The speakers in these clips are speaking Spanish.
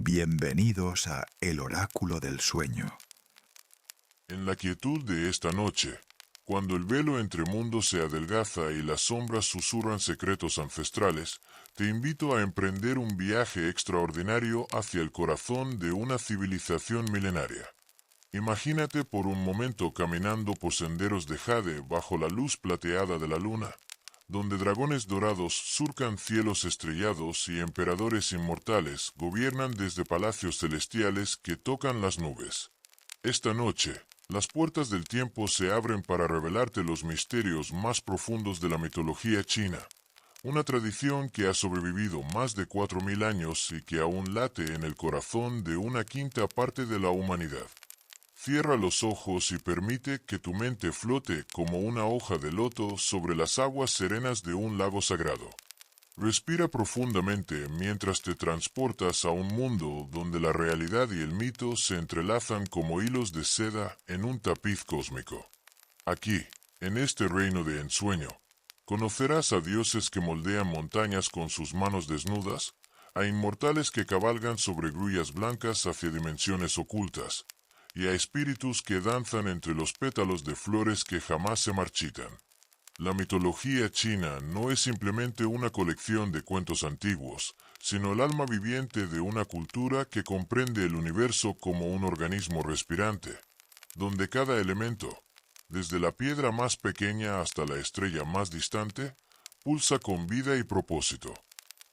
Bienvenidos a El Oráculo del Sueño. En la quietud de esta noche, cuando el velo entre mundos se adelgaza y las sombras susurran secretos ancestrales, te invito a emprender un viaje extraordinario hacia el corazón de una civilización milenaria. Imagínate por un momento caminando por senderos de jade bajo la luz plateada de la luna, donde dragones dorados surcan cielos estrellados y emperadores inmortales gobiernan desde palacios celestiales que tocan las nubes. Esta noche, las puertas del tiempo se abren para revelarte los misterios más profundos de la mitología china, una tradición que ha sobrevivido más de 4000 años y que aún late en el corazón de una quinta parte de la humanidad. Cierra los ojos y permite que tu mente flote como una hoja de loto sobre las aguas serenas de un lago sagrado. Respira profundamente mientras te transportas a un mundo donde la realidad y el mito se entrelazan como hilos de seda en un tapiz cósmico. Aquí, en este reino de ensueño, conocerás a dioses que moldean montañas con sus manos desnudas, a inmortales que cabalgan sobre grullas blancas hacia dimensiones ocultas, y a espíritus que danzan entre los pétalos de flores que jamás se marchitan. La mitología china no es simplemente una colección de cuentos antiguos, sino el alma viviente de una cultura que comprende el universo como un organismo respirante, donde cada elemento, desde la piedra más pequeña hasta la estrella más distante, pulsa con vida y propósito.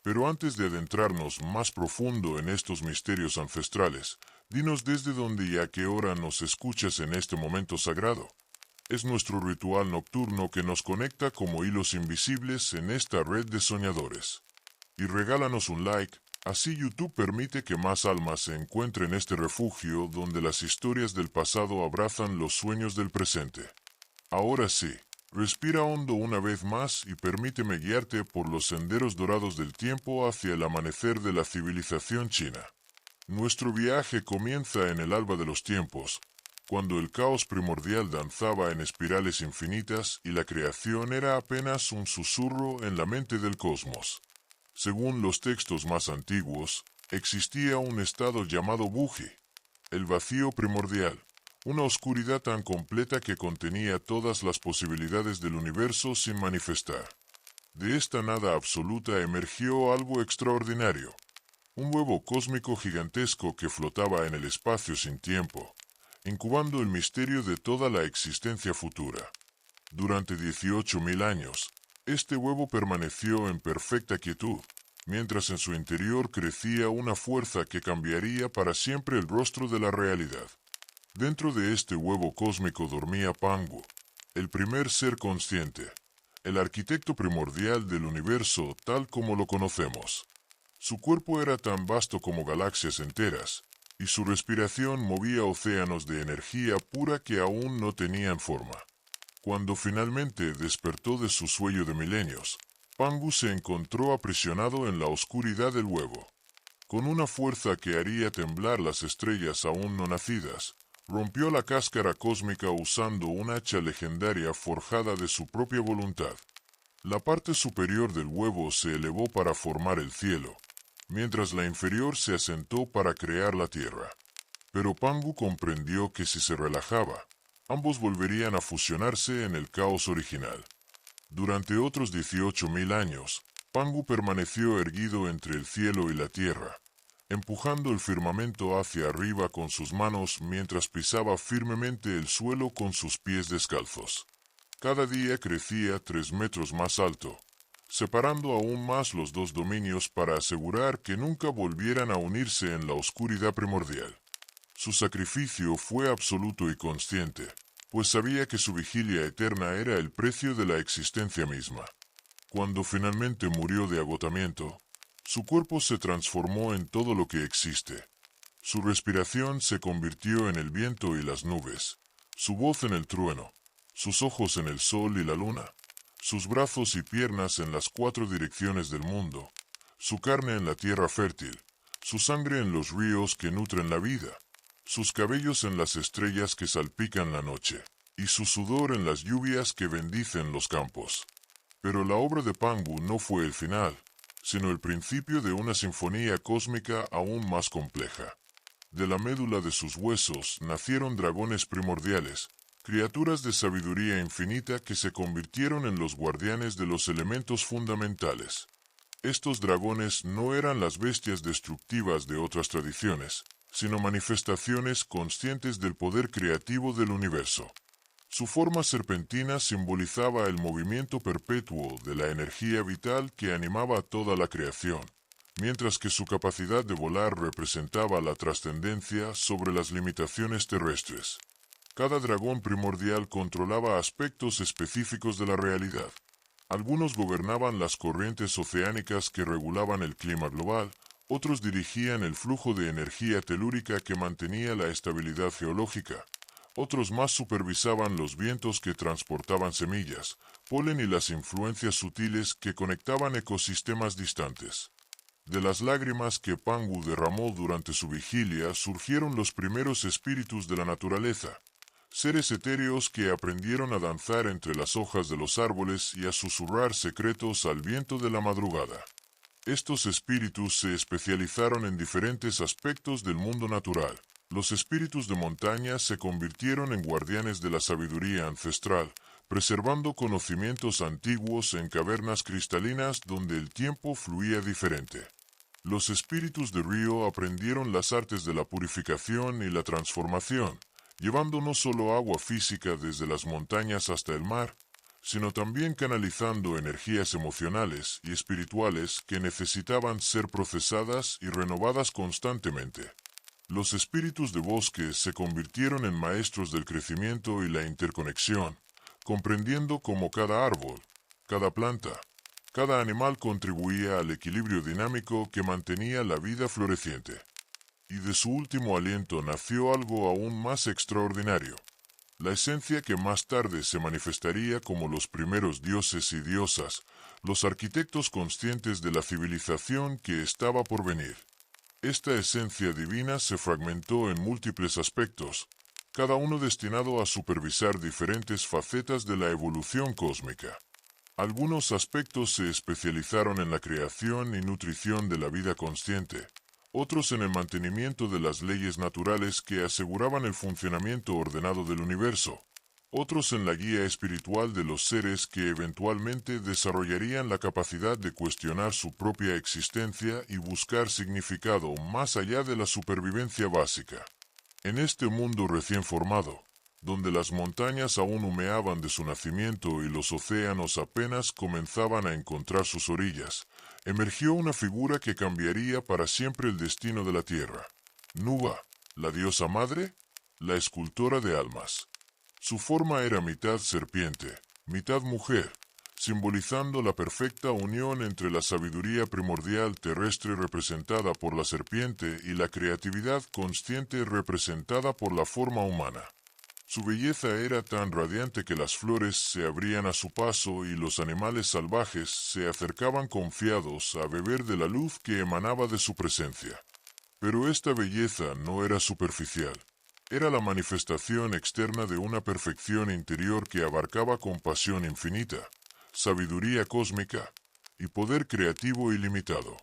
Pero antes de adentrarnos más profundo en estos misterios ancestrales, dinos desde dónde y a qué hora nos escuchas en este momento sagrado. Es nuestro ritual nocturno que nos conecta como hilos invisibles en esta red de soñadores. Y regálanos un like, así YouTube permite que más almas se encuentren en este refugio donde las historias del pasado abrazan los sueños del presente. Ahora sí, respira hondo una vez más y permíteme guiarte por los senderos dorados del tiempo hacia el amanecer de la civilización china. Nuestro viaje comienza en el alba de los tiempos, cuando el caos primordial danzaba en espirales infinitas y la creación era apenas un susurro en la mente del cosmos. Según los textos más antiguos, existía un estado llamado Buji, el vacío primordial, una oscuridad tan completa que contenía todas las posibilidades del universo sin manifestar. De esta nada absoluta emergió algo extraordinario, un huevo cósmico gigantesco que flotaba en el espacio sin tiempo, incubando el misterio de toda la existencia futura. Durante 18.000 años, este huevo permaneció en perfecta quietud, mientras en su interior crecía una fuerza que cambiaría para siempre el rostro de la realidad. Dentro de este huevo cósmico dormía Pangu, el primer ser consciente, el arquitecto primordial del universo tal como lo conocemos. Su cuerpo era tan vasto como galaxias enteras, y su respiración movía océanos de energía pura que aún no tenían forma. Cuando finalmente despertó de su sueño de milenios, Pangu se encontró aprisionado en la oscuridad del huevo. Con una fuerza que haría temblar las estrellas aún no nacidas, rompió la cáscara cósmica usando un hacha legendaria forjada de su propia voluntad. La parte superior del huevo se elevó para formar el cielo, mientras la inferior se asentó para crear la tierra. Pero Pangu comprendió que si se relajaba, ambos volverían a fusionarse en el caos original. Durante otros 18.000 años, Pangu permaneció erguido entre el cielo y la tierra, empujando el firmamento hacia arriba con sus manos mientras pisaba firmemente el suelo con sus pies descalzos. Cada día crecía 3 metros más alto, separando aún más los dos dominios para asegurar que nunca volvieran a unirse en la oscuridad primordial. Su sacrificio fue absoluto y consciente, pues sabía que su vigilia eterna era el precio de la existencia misma. Cuando finalmente murió de agotamiento, su cuerpo se transformó en todo lo que existe. Su respiración se convirtió en el viento y las nubes, su voz en el trueno, sus ojos en el sol y la luna, sus brazos y piernas en las 4 direcciones del mundo, su carne en la tierra fértil, su sangre en los ríos que nutren la vida, sus cabellos en las estrellas que salpican la noche, y su sudor en las lluvias que bendicen los campos. Pero la obra de Pangu no fue el final, sino el principio de una sinfonía cósmica aún más compleja. De la médula de sus huesos nacieron dragones primordiales, criaturas de sabiduría infinita que se convirtieron en los guardianes de los elementos fundamentales. Estos dragones no eran las bestias destructivas de otras tradiciones, sino manifestaciones conscientes del poder creativo del universo. Su forma serpentina simbolizaba el movimiento perpetuo de la energía vital que animaba a toda la creación, mientras que su capacidad de volar representaba la trascendencia sobre las limitaciones terrestres. Cada dragón primordial controlaba aspectos específicos de la realidad. Algunos gobernaban las corrientes oceánicas que regulaban el clima global, otros dirigían el flujo de energía telúrica que mantenía la estabilidad geológica. Otros más supervisaban los vientos que transportaban semillas, polen y las influencias sutiles que conectaban ecosistemas distantes. De las lágrimas que Pangu derramó durante su vigilia surgieron los primeros espíritus de la naturaleza, seres etéreos que aprendieron a danzar entre las hojas de los árboles y a susurrar secretos al viento de la madrugada. Estos espíritus se especializaron en diferentes aspectos del mundo natural. Los espíritus de montaña se convirtieron en guardianes de la sabiduría ancestral, preservando conocimientos antiguos en cavernas cristalinas donde el tiempo fluía diferente. Los espíritus de río aprendieron las artes de la purificación y la transformación, llevando no solo agua física desde las montañas hasta el mar, sino también canalizando energías emocionales y espirituales que necesitaban ser procesadas y renovadas constantemente. Los espíritus de bosque se convirtieron en maestros del crecimiento y la interconexión, comprendiendo cómo cada árbol, cada planta, cada animal contribuía al equilibrio dinámico que mantenía la vida floreciente. Y de su último aliento nació algo aún más extraordinario, la esencia que más tarde se manifestaría como los primeros dioses y diosas, los arquitectos conscientes de la civilización que estaba por venir. Esta esencia divina se fragmentó en múltiples aspectos, cada uno destinado a supervisar diferentes facetas de la evolución cósmica. Algunos aspectos se especializaron en la creación y nutrición de la vida consciente, otros en el mantenimiento de las leyes naturales que aseguraban el funcionamiento ordenado del universo, otros en la guía espiritual de los seres que eventualmente desarrollarían la capacidad de cuestionar su propia existencia y buscar significado más allá de la supervivencia básica. En este mundo recién formado, donde las montañas aún humeaban de su nacimiento y los océanos apenas comenzaban a encontrar sus orillas, emergió una figura que cambiaría para siempre el destino de la Tierra. Nuba, la diosa madre, la escultora de almas. Su forma era mitad serpiente, mitad mujer, simbolizando la perfecta unión entre la sabiduría primordial terrestre representada por la serpiente y la creatividad consciente representada por la forma humana. Su belleza era tan radiante que las flores se abrían a su paso y los animales salvajes se acercaban confiados a beber de la luz que emanaba de su presencia. Pero esta belleza no era superficial. Era la manifestación externa de una perfección interior que abarcaba compasión infinita, sabiduría cósmica y poder creativo ilimitado.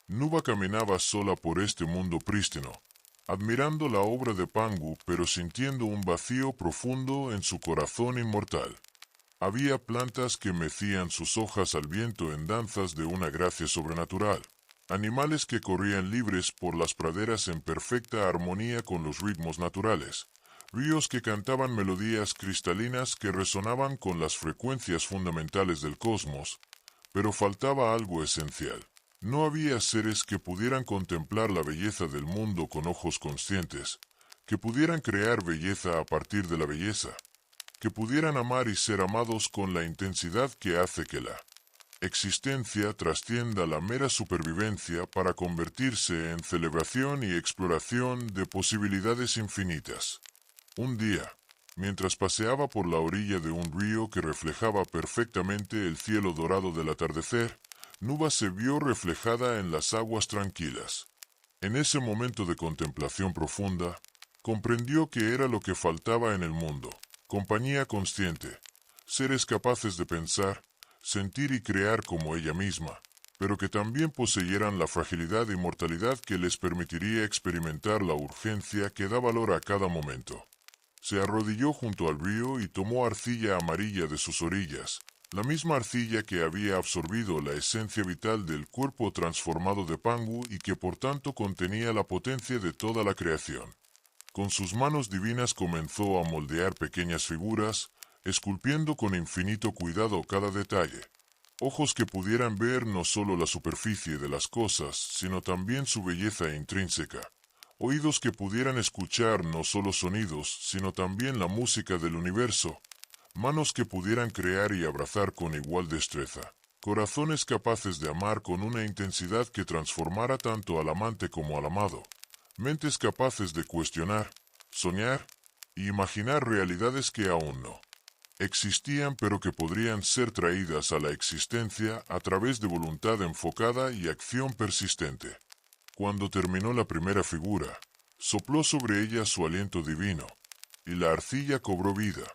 Nuba caminaba sola por este mundo prístino, admirando la obra de Pangu pero sintiendo un vacío profundo en su corazón inmortal. Había plantas que mecían sus hojas al viento en danzas de una gracia sobrenatural, animales que corrían libres por las praderas en perfecta armonía con los ritmos naturales, ríos que cantaban melodías cristalinas que resonaban con las frecuencias fundamentales del cosmos, pero faltaba algo esencial. No había seres que pudieran contemplar la belleza del mundo con ojos conscientes, que pudieran crear belleza a partir de la belleza, que pudieran amar y ser amados con la intensidad que hace que la existencia trascienda la mera supervivencia para convertirse en celebración y exploración de posibilidades infinitas. Un día, mientras paseaba por la orilla de un río que reflejaba perfectamente el cielo dorado del atardecer, Nuba se vio reflejada en las aguas tranquilas. En ese momento de contemplación profunda, comprendió que era lo que faltaba en el mundo: compañía consciente, seres capaces de pensar, sentir y crear como ella misma, pero que también poseyeran la fragilidad y mortalidad que les permitiría experimentar la urgencia que da valor a cada momento. Se arrodilló junto al río y tomó arcilla amarilla de sus orillas, la misma arcilla que había absorbido la esencia vital del cuerpo transformado de Pangu y que por tanto contenía la potencia de toda la creación. Con sus manos divinas comenzó a moldear pequeñas figuras, esculpiendo con infinito cuidado cada detalle. Ojos que pudieran ver no solo la superficie de las cosas, sino también su belleza intrínseca. Oídos que pudieran escuchar no solo sonidos, sino también la música del universo. Manos que pudieran crear y abrazar con igual destreza. Corazones capaces de amar con una intensidad que transformara tanto al amante como al amado. Mentes capaces de cuestionar, soñar y imaginar realidades que aún no existían, pero que podrían ser traídas a la existencia a través de voluntad enfocada y acción persistente. Cuando terminó la primera figura, sopló sobre ella su aliento divino, y la arcilla cobró vida,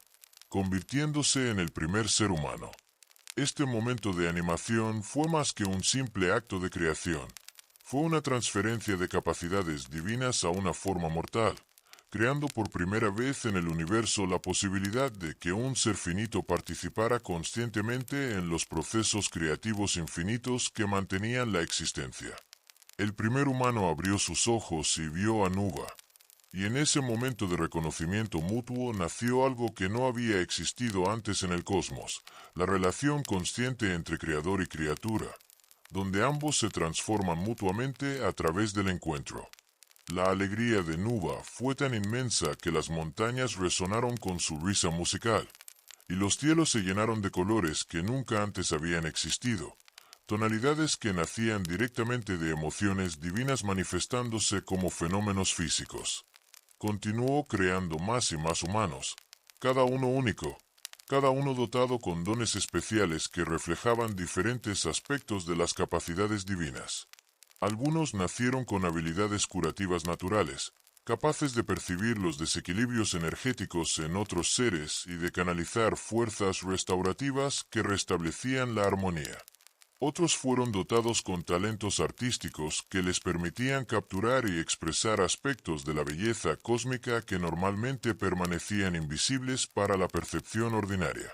convirtiéndose en el primer ser humano. Este momento de animación fue más que un simple acto de creación. Fue una transferencia de capacidades divinas a una forma mortal, creando por primera vez en el universo la posibilidad de que un ser finito participara conscientemente en los procesos creativos infinitos que mantenían la existencia. El primer humano abrió sus ojos y vio a Nuba, y en ese momento de reconocimiento mutuo nació algo que no había existido antes en el cosmos, la relación consciente entre creador y criatura, donde ambos se transforman mutuamente a través del encuentro. La alegría de Nuba fue tan inmensa que las montañas resonaron con su risa musical, y los cielos se llenaron de colores que nunca antes habían existido, tonalidades que nacían directamente de emociones divinas manifestándose como fenómenos físicos. Continuó creando más y más humanos, cada uno único, cada uno dotado con dones especiales que reflejaban diferentes aspectos de las capacidades divinas. Algunos nacieron con habilidades curativas naturales, capaces de percibir los desequilibrios energéticos en otros seres y de canalizar fuerzas restaurativas que restablecían la armonía. Otros fueron dotados con talentos artísticos que les permitían capturar y expresar aspectos de la belleza cósmica que normalmente permanecían invisibles para la percepción ordinaria.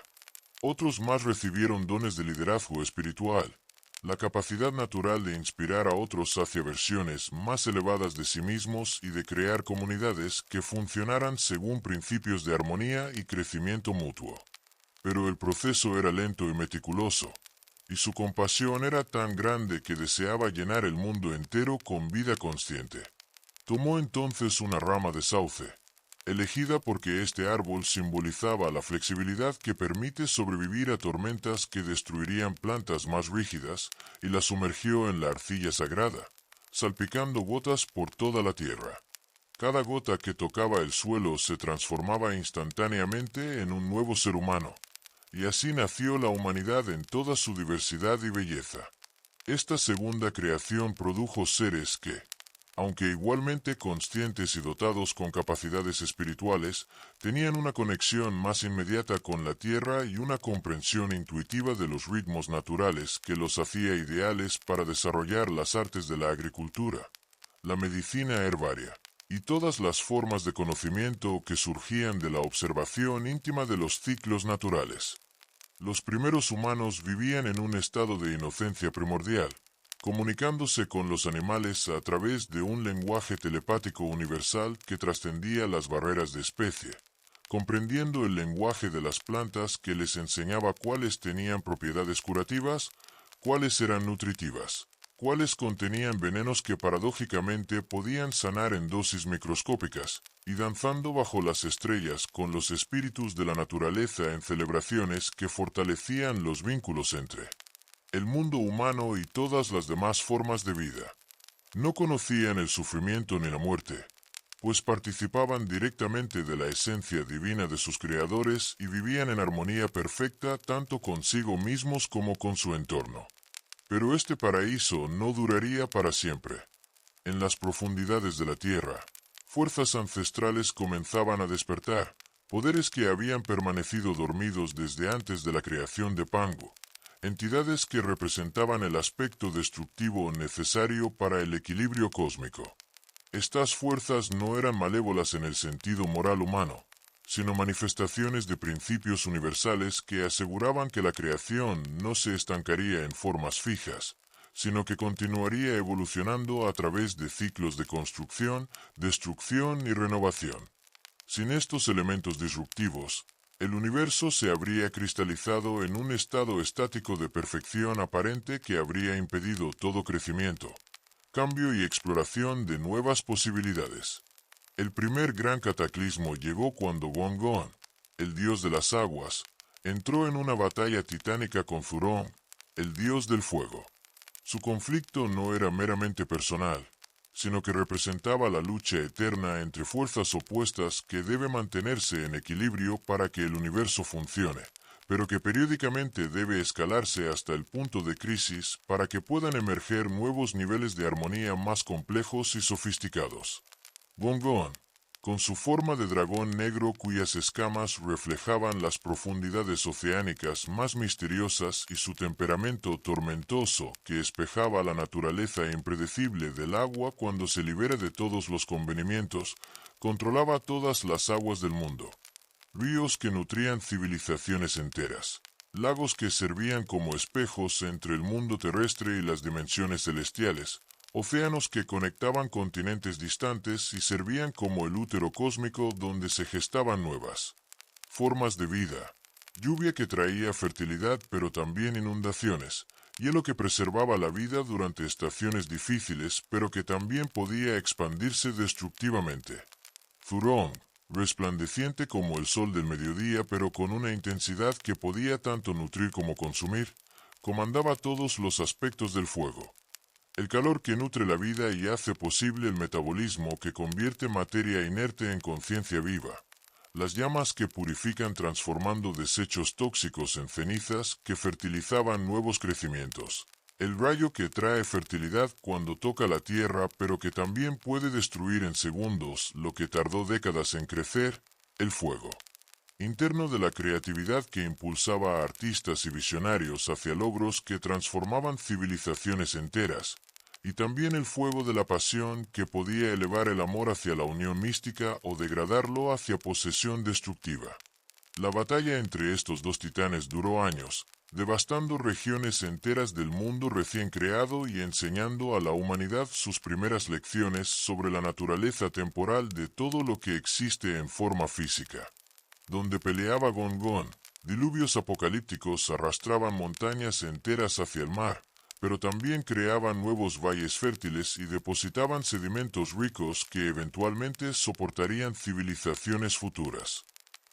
Otros más recibieron dones de liderazgo espiritual, la capacidad natural de inspirar a otros hacia versiones más elevadas de sí mismos y de crear comunidades que funcionaran según principios de armonía y crecimiento mutuo. Pero el proceso era lento y meticuloso, y su compasión era tan grande que deseaba llenar el mundo entero con vida consciente. Tomó entonces una rama de sauce, elegida porque este árbol simbolizaba la flexibilidad que permite sobrevivir a tormentas que destruirían plantas más rígidas, y la sumergió en la arcilla sagrada, salpicando gotas por toda la tierra. Cada gota que tocaba el suelo se transformaba instantáneamente en un nuevo ser humano, y así nació la humanidad en toda su diversidad y belleza. Esta segunda creación produjo seres que, aunque igualmente conscientes y dotados con capacidades espirituales, tenían una conexión más inmediata con la tierra y una comprensión intuitiva de los ritmos naturales que los hacía ideales para desarrollar las artes de la agricultura, la medicina herbaria, y todas las formas de conocimiento que surgían de la observación íntima de los ciclos naturales. Los primeros humanos vivían en un estado de inocencia primordial, comunicándose con los animales a través de un lenguaje telepático universal que trascendía las barreras de especie, comprendiendo el lenguaje de las plantas que les enseñaba cuáles tenían propiedades curativas, cuáles eran nutritivas, cuáles contenían venenos que paradójicamente podían sanar en dosis microscópicas, y danzando bajo las estrellas con los espíritus de la naturaleza en celebraciones que fortalecían los vínculos entre el mundo humano y todas las demás formas de vida. No conocían el sufrimiento ni la muerte, pues participaban directamente de la esencia divina de sus creadores y vivían en armonía perfecta tanto consigo mismos como con su entorno. Pero este paraíso no duraría para siempre. En las profundidades de la tierra, fuerzas ancestrales comenzaban a despertar, poderes que habían permanecido dormidos desde antes de la creación de Pangu, entidades que representaban el aspecto destructivo necesario para el equilibrio cósmico. Estas fuerzas no eran malévolas en el sentido moral humano, sino manifestaciones de principios universales que aseguraban que la creación no se estancaría en formas fijas, sino que continuaría evolucionando a través de ciclos de construcción, destrucción y renovación. Sin estos elementos disruptivos, el universo se habría cristalizado en un estado estático de perfección aparente que habría impedido todo crecimiento, cambio y exploración de nuevas posibilidades. El primer gran cataclismo llegó cuando Gon-Gon, el dios de las aguas, entró en una batalla titánica con Zurong, el dios del fuego. Su conflicto no era meramente personal, sino que representaba la lucha eterna entre fuerzas opuestas que debe mantenerse en equilibrio para que el universo funcione, pero que periódicamente debe escalarse hasta el punto de crisis para que puedan emerger nuevos niveles de armonía más complejos y sofisticados. Gon-Gon, con su forma de dragón negro cuyas escamas reflejaban las profundidades oceánicas más misteriosas y su temperamento tormentoso que espejaba la naturaleza impredecible del agua cuando se libera de todos los convenimientos, controlaba todas las aguas del mundo. Ríos que nutrían civilizaciones enteras, lagos que servían como espejos entre el mundo terrestre y las dimensiones celestiales, océanos que conectaban continentes distantes y servían como el útero cósmico donde se gestaban nuevas formas de vida, lluvia que traía fertilidad pero también inundaciones, hielo que preservaba la vida durante estaciones difíciles pero que también podía expandirse destructivamente. Zurong, resplandeciente como el sol del mediodía pero con una intensidad que podía tanto nutrir como consumir, comandaba todos los aspectos del fuego. El calor que nutre la vida y hace posible el metabolismo que convierte materia inerte en conciencia viva. Las llamas que purifican transformando desechos tóxicos en cenizas que fertilizaban nuevos crecimientos. El rayo que trae fertilidad cuando toca la tierra pero que también puede destruir en segundos lo que tardó décadas en crecer, el fuego interno de la creatividad que impulsaba a artistas y visionarios hacia logros que transformaban civilizaciones enteras, y también el fuego de la pasión que podía elevar el amor hacia la unión mística o degradarlo hacia posesión destructiva. La batalla entre estos dos titanes duró años, devastando regiones enteras del mundo recién creado y enseñando a la humanidad sus primeras lecciones sobre la naturaleza temporal de todo lo que existe en forma física. Donde peleaba Gon-Gon, diluvios apocalípticos arrastraban montañas enteras hacia el mar, pero también creaban nuevos valles fértiles y depositaban sedimentos ricos que eventualmente soportarían civilizaciones futuras.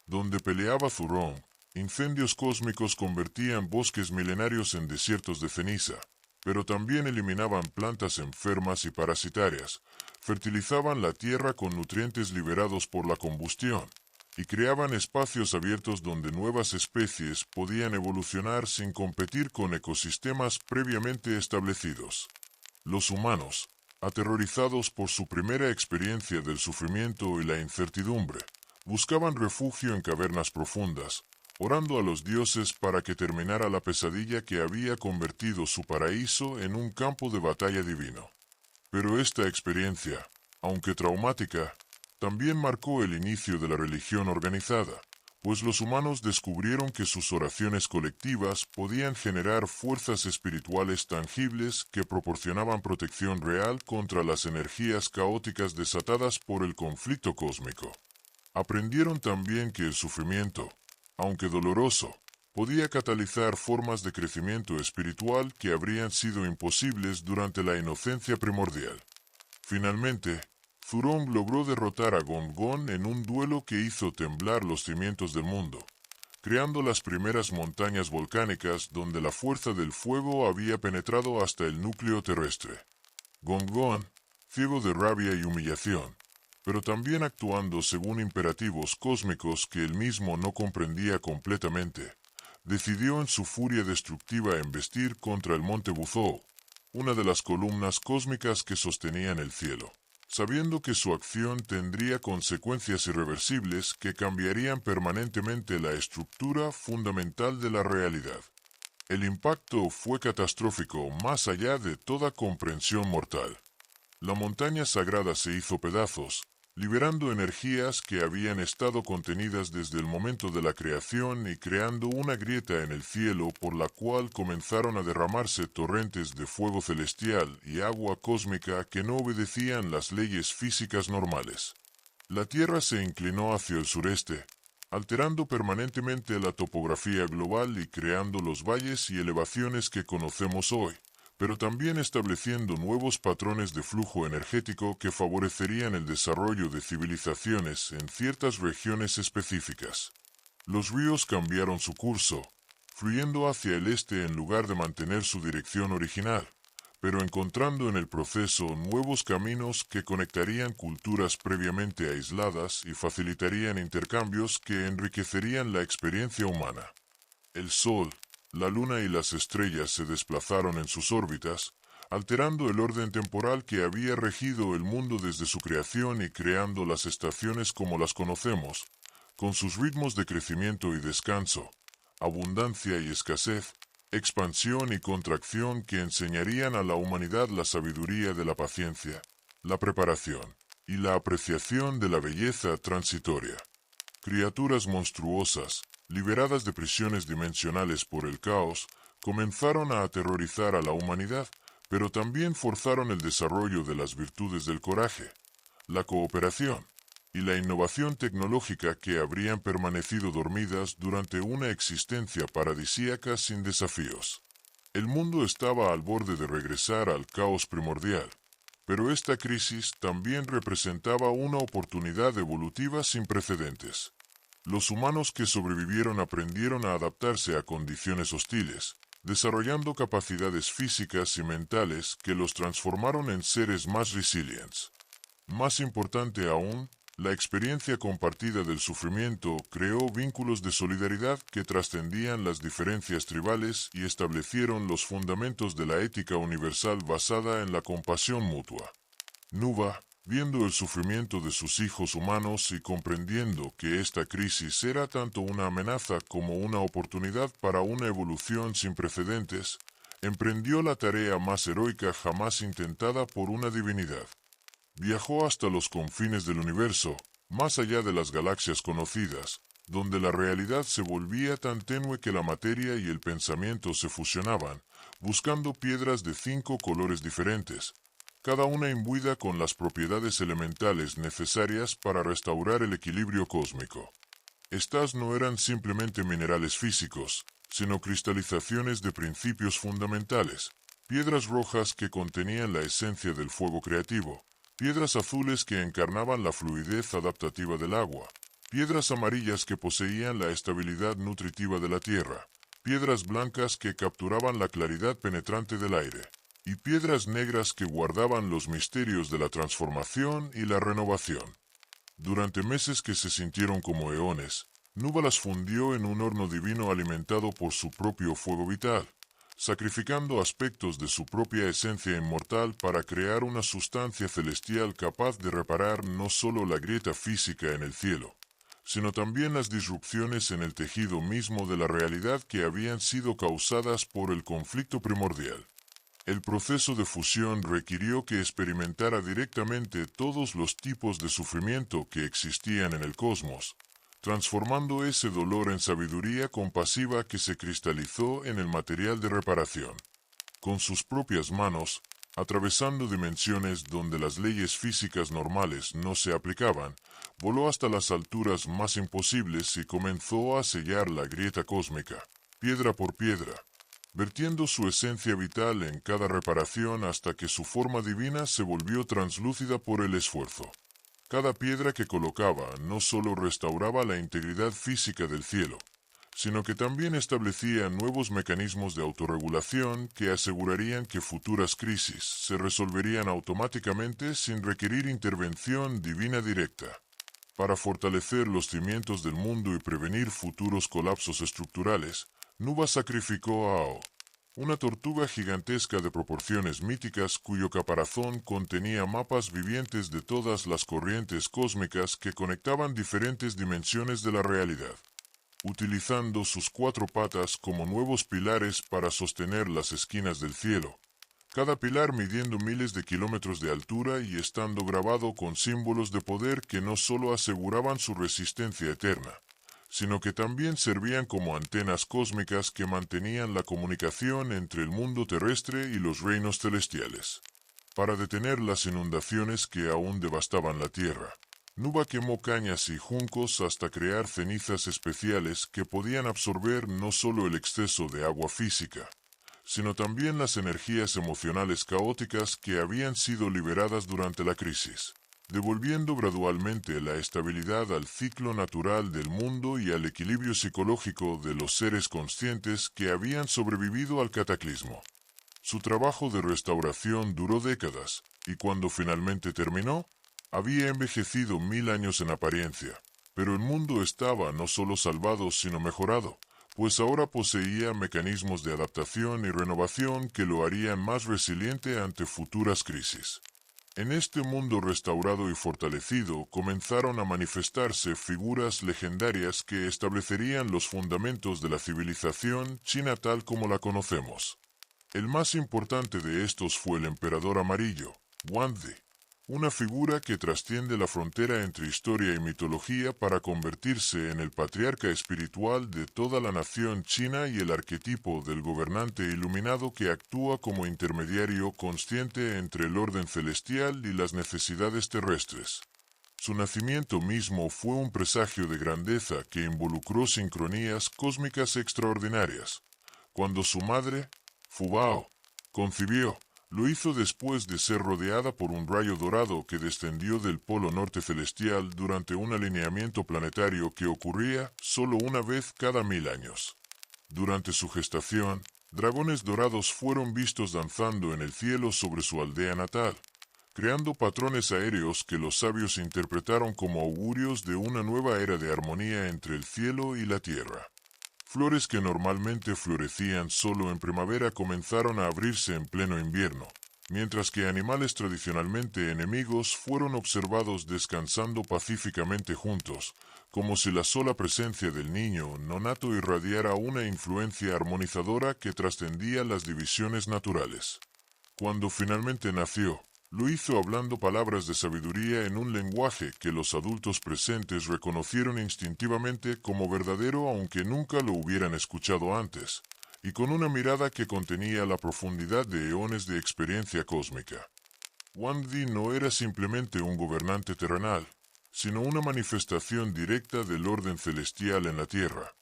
Donde peleaba Zurong, incendios cósmicos convertían bosques milenarios en desiertos de ceniza, pero también eliminaban plantas enfermas y parasitarias, fertilizaban la tierra con nutrientes liberados por la combustión, y creaban espacios abiertos donde nuevas especies podían evolucionar sin competir con ecosistemas previamente establecidos. Los humanos, aterrorizados por su primera experiencia del sufrimiento y la incertidumbre, buscaban refugio en cavernas profundas, orando a los dioses para que terminara la pesadilla que había convertido su paraíso en un campo de batalla divino. Pero esta experiencia, aunque traumática, también marcó el inicio de la religión organizada, pues los humanos descubrieron que sus oraciones colectivas podían generar fuerzas espirituales tangibles que proporcionaban protección real contra las energías caóticas desatadas por el conflicto cósmico. Aprendieron también que el sufrimiento, aunque doloroso, podía catalizar formas de crecimiento espiritual que habrían sido imposibles durante la inocencia primordial. Finalmente, Zurong logró derrotar a Gon-Gon en un duelo que hizo temblar los cimientos del mundo, creando las primeras montañas volcánicas donde la fuerza del fuego había penetrado hasta el núcleo terrestre. Gon-Gon, ciego de rabia y humillación, pero también actuando según imperativos cósmicos que él mismo no comprendía completamente, decidió en su furia destructiva embestir contra el monte Buzhou, una de las columnas cósmicas que sostenían el cielo, sabiendo que su acción tendría consecuencias irreversibles que cambiarían permanentemente la estructura fundamental de la realidad. El impacto fue catastrófico más allá de toda comprensión mortal. La montaña sagrada se hizo pedazos, liberando energías que habían estado contenidas desde el momento de la creación y creando una grieta en el cielo por la cual comenzaron a derramarse torrentes de fuego celestial y agua cósmica que no obedecían las leyes físicas normales. La Tierra se inclinó hacia el sureste, alterando permanentemente la topografía global y creando los valles y elevaciones que conocemos hoy, pero también estableciendo nuevos patrones de flujo energético que favorecerían el desarrollo de civilizaciones en ciertas regiones específicas. Los ríos cambiaron su curso, fluyendo hacia el este en lugar de mantener su dirección original, pero encontrando en el proceso nuevos caminos que conectarían culturas previamente aisladas y facilitarían intercambios que enriquecerían la experiencia humana. El Sol, la Luna y las estrellas se desplazaron en sus órbitas, alterando el orden temporal que había regido el mundo desde su creación y creando las estaciones como las conocemos, con sus ritmos de crecimiento y descanso, abundancia y escasez, expansión y contracción que enseñarían a la humanidad la sabiduría de la paciencia, la preparación y la apreciación de la belleza transitoria. Criaturas monstruosas, liberadas de prisiones dimensionales por el caos, comenzaron a aterrorizar a la humanidad, pero también forzaron el desarrollo de las virtudes del coraje, la cooperación y la innovación tecnológica que habrían permanecido dormidas durante una existencia paradisíaca sin desafíos. El mundo estaba al borde de regresar al caos primordial, pero esta crisis también representaba una oportunidad evolutiva sin precedentes. Los humanos que sobrevivieron aprendieron a adaptarse a condiciones hostiles, desarrollando capacidades físicas y mentales que los transformaron en seres más resilientes. Más importante aún, la experiencia compartida del sufrimiento creó vínculos de solidaridad que trascendían las diferencias tribales y establecieron los fundamentos de la ética universal basada en la compasión mutua. Nuba, viendo el sufrimiento de sus hijos humanos y comprendiendo que esta crisis era tanto una amenaza como una oportunidad para una evolución sin precedentes, emprendió la tarea más heroica jamás intentada por una divinidad. Viajó hasta los confines del universo, más allá de las galaxias conocidas, donde la realidad se volvía tan tenue que la materia y el pensamiento se fusionaban, buscando piedras de 5 colores diferentes, cada una imbuida con las propiedades elementales necesarias para restaurar el equilibrio cósmico. Estas no eran simplemente minerales físicos, sino cristalizaciones de principios fundamentales, piedras rojas que contenían la esencia del fuego creativo, piedras azules que encarnaban la fluidez adaptativa del agua, piedras amarillas que poseían la estabilidad nutritiva de la tierra, piedras blancas que capturaban la claridad penetrante del aire, y piedras negras que guardaban los misterios de la transformación y la renovación. Durante meses que se sintieron como eones, Nuba las fundió en un horno divino alimentado por su propio fuego vital, sacrificando aspectos de su propia esencia inmortal para crear una sustancia celestial capaz de reparar no solo la grieta física en el cielo, sino también las disrupciones en el tejido mismo de la realidad que habían sido causadas por el conflicto primordial. El proceso de fusión requirió que experimentara directamente todos los tipos de sufrimiento que existían en el cosmos, transformando ese dolor en sabiduría compasiva que se cristalizó en el material de reparación. Con sus propias manos, atravesando dimensiones donde las leyes físicas normales no se aplicaban, voló hasta las alturas más imposibles y comenzó a sellar la grieta cósmica, piedra por piedra, vertiendo su esencia vital en cada reparación hasta que su forma divina se volvió translúcida por el esfuerzo. Cada piedra que colocaba no solo restauraba la integridad física del cielo, sino que también establecía nuevos mecanismos de autorregulación que asegurarían que futuras crisis se resolverían automáticamente sin requerir intervención divina directa. Para fortalecer los cimientos del mundo y prevenir futuros colapsos estructurales, Nuba sacrificó a Ao, una tortuga gigantesca de proporciones míticas cuyo caparazón contenía mapas vivientes de todas las corrientes cósmicas que conectaban diferentes dimensiones de la realidad. utilizando sus 4 patas como nuevos pilares para sostener las esquinas del cielo, cada pilar midiendo miles de kilómetros de altura y estando grabado con símbolos de poder que no solo aseguraban su resistencia eterna, sino que también servían como antenas cósmicas que mantenían la comunicación entre el mundo terrestre y los reinos celestiales. Para detener las inundaciones que aún devastaban la tierra, Nuba quemó cañas y juncos hasta crear cenizas especiales que podían absorber no solo el exceso de agua física, sino también las energías emocionales caóticas que habían sido liberadas durante la crisis, devolviendo gradualmente la estabilidad al ciclo natural del mundo y al equilibrio psicológico de los seres conscientes que habían sobrevivido al cataclismo. Su trabajo de restauración duró décadas, y cuando finalmente terminó, había envejecido 1000 años en apariencia, pero el mundo estaba no solo salvado sino mejorado, pues ahora poseía mecanismos de adaptación y renovación que lo harían más resiliente ante futuras crisis. En este mundo restaurado y fortalecido comenzaron a manifestarse figuras legendarias que establecerían los fundamentos de la civilización china tal como la conocemos. El más importante de estos fue el emperador amarillo, Wangdi, una figura que trasciende la frontera entre historia y mitología para convertirse en el patriarca espiritual de toda la nación china y el arquetipo del gobernante iluminado que actúa como intermediario consciente entre el orden celestial y las necesidades terrestres. Su nacimiento mismo fue un presagio de grandeza que involucró sincronías cósmicas extraordinarias. Cuando su madre, Fubao, concibió, lo hizo después de ser rodeada por un rayo dorado que descendió del polo norte celestial durante un alineamiento planetario que ocurría solo una vez cada 1000 años. Durante su gestación, dragones dorados fueron vistos danzando en el cielo sobre su aldea natal, creando patrones aéreos que los sabios interpretaron como augurios de una nueva era de armonía entre el cielo y la tierra. Flores que normalmente florecían solo en primavera comenzaron a abrirse en pleno invierno, mientras que animales tradicionalmente enemigos fueron observados descansando pacíficamente juntos, como si la sola presencia del niño nonato irradiara una influencia armonizadora que trascendía las divisiones naturales. Cuando finalmente nació, lo hizo hablando palabras de sabiduría en un lenguaje que los adultos presentes reconocieron instintivamente como verdadero aunque nunca lo hubieran escuchado antes, y con una mirada que contenía la profundidad de eones de experiencia cósmica. Wangdi no era simplemente un gobernante terrenal, sino una manifestación directa del orden celestial en la tierra.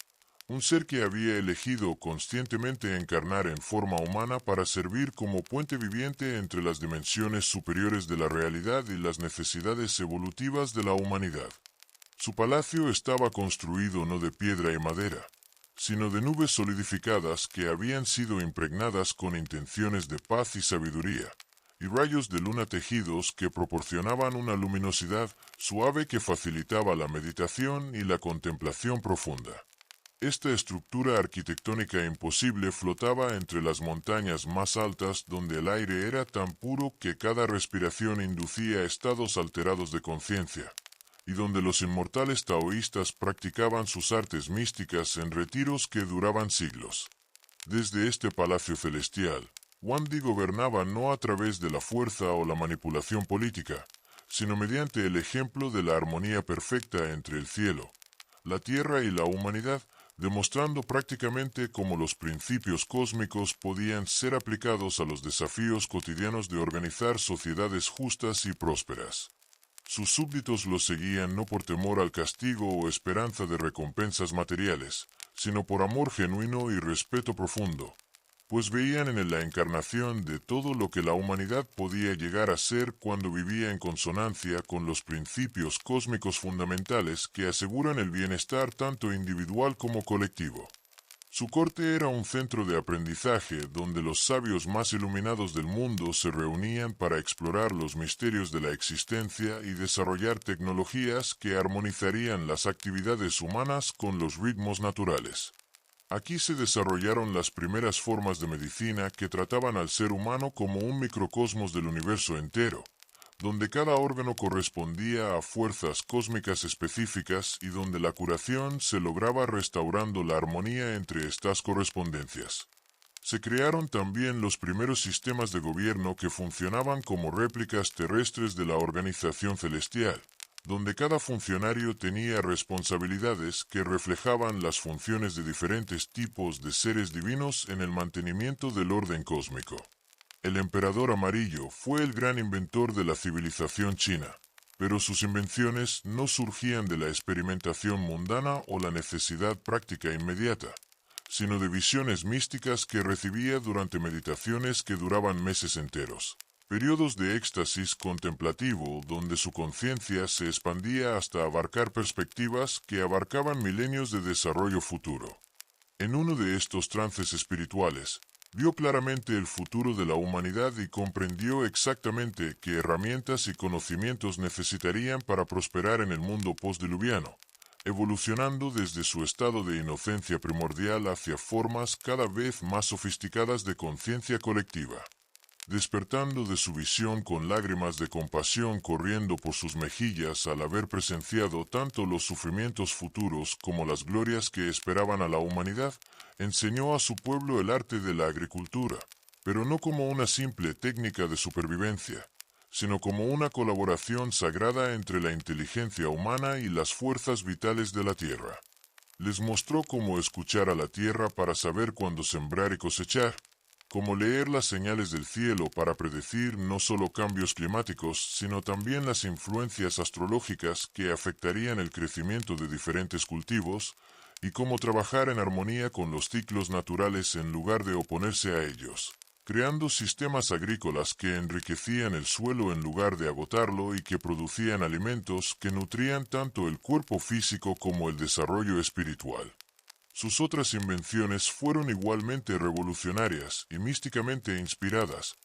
Un ser que había elegido conscientemente encarnar en forma humana para servir como puente viviente entre las dimensiones superiores de la realidad y las necesidades evolutivas de la humanidad. Su palacio estaba construido no de piedra y madera, sino de nubes solidificadas que habían sido impregnadas con intenciones de paz y sabiduría, y rayos de luna tejidos que proporcionaban una luminosidad suave que facilitaba la meditación y la contemplación profunda. Esta estructura arquitectónica imposible flotaba entre las montañas más altas donde el aire era tan puro que cada respiración inducía estados alterados de conciencia, y donde los inmortales taoístas practicaban sus artes místicas en retiros que duraban siglos. Desde este palacio celestial, Wangdi gobernaba no a través de la fuerza o la manipulación política, sino mediante el ejemplo de la armonía perfecta entre el cielo, la tierra y la humanidad, demostrando prácticamente cómo los principios cósmicos podían ser aplicados a los desafíos cotidianos de organizar sociedades justas y prósperas. Sus súbditos lo seguían no por temor al castigo o esperanza de recompensas materiales, sino por amor genuino y respeto profundo, pues veían en él la encarnación de todo lo que la humanidad podía llegar a ser cuando vivía en consonancia con los principios cósmicos fundamentales que aseguran el bienestar tanto individual como colectivo. Su corte era un centro de aprendizaje donde los sabios más iluminados del mundo se reunían para explorar los misterios de la existencia y desarrollar tecnologías que armonizarían las actividades humanas con los ritmos naturales. Aquí se desarrollaron las primeras formas de medicina que trataban al ser humano como un microcosmos del universo entero, donde cada órgano correspondía a fuerzas cósmicas específicas y donde la curación se lograba restaurando la armonía entre estas correspondencias. Se crearon también los primeros sistemas de gobierno que funcionaban como réplicas terrestres de la organización celestial, donde cada funcionario tenía responsabilidades que reflejaban las funciones de diferentes tipos de seres divinos en el mantenimiento del orden cósmico. El emperador amarillo fue el gran inventor de la civilización china, pero sus invenciones no surgían de la experimentación mundana o la necesidad práctica inmediata, sino de visiones místicas que recibía durante meditaciones que duraban meses enteros, periodos de éxtasis contemplativo donde su conciencia se expandía hasta abarcar perspectivas que abarcaban milenios de desarrollo futuro. En uno de estos trances espirituales, vio claramente el futuro de la humanidad y comprendió exactamente qué herramientas y conocimientos necesitarían para prosperar en el mundo postdiluviano, evolucionando desde su estado de inocencia primordial hacia formas cada vez más sofisticadas de conciencia colectiva. Despertando de su visión con lágrimas de compasión corriendo por sus mejillas al haber presenciado tanto los sufrimientos futuros como las glorias que esperaban a la humanidad, enseñó a su pueblo el arte de la agricultura, pero no como una simple técnica de supervivencia, sino como una colaboración sagrada entre la inteligencia humana y las fuerzas vitales de la tierra. Les mostró cómo escuchar a la tierra para saber cuándo sembrar y cosechar, cómo leer las señales del cielo para predecir no solo cambios climáticos, sino también las influencias astrológicas que afectarían el crecimiento de diferentes cultivos, y cómo trabajar en armonía con los ciclos naturales en lugar de oponerse a ellos, creando sistemas agrícolas que enriquecían el suelo en lugar de agotarlo y que producían alimentos que nutrían tanto el cuerpo físico como el desarrollo espiritual. Sus otras invenciones fueron igualmente revolucionarias y místicamente inspiradas,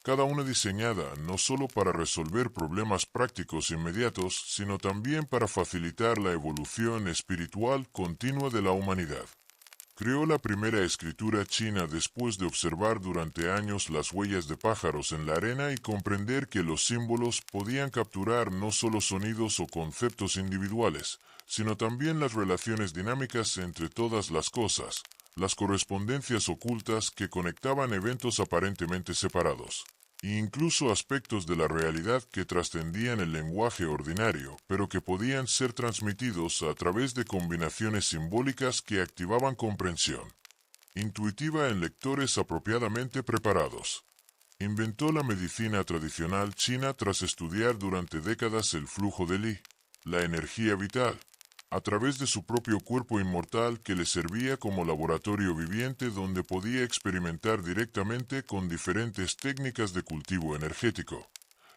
cada una diseñada no solo para resolver problemas prácticos inmediatos, sino también para facilitar la evolución espiritual continua de la humanidad. Creó la primera escritura china después de observar durante años las huellas de pájaros en la arena y comprender que los símbolos podían capturar no solo sonidos o conceptos individuales, sino también las relaciones dinámicas entre todas las cosas, las correspondencias ocultas que conectaban eventos aparentemente separados, e incluso aspectos de la realidad que trascendían el lenguaje ordinario, pero que podían ser transmitidos a través de combinaciones simbólicas que activaban comprensión intuitiva en lectores apropiadamente preparados. Inventó la medicina tradicional china tras estudiar durante décadas el flujo de Li, la energía vital, a través de su propio cuerpo inmortal que le servía como laboratorio viviente donde podía experimentar directamente con diferentes técnicas de cultivo energético,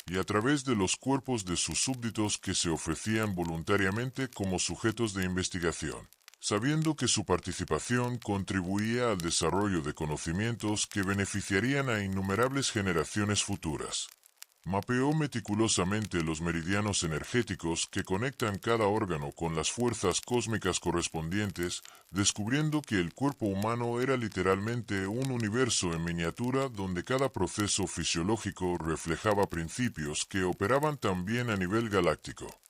y a través de los cuerpos de sus súbditos que se ofrecían voluntariamente como sujetos de investigación, sabiendo que su participación contribuía al desarrollo de conocimientos que beneficiarían a innumerables generaciones futuras. Mapeó meticulosamente los meridianos energéticos que conectan cada órgano con las fuerzas cósmicas correspondientes, descubriendo que el cuerpo humano era literalmente un universo en miniatura donde cada proceso fisiológico reflejaba principios que operaban también a nivel galáctico.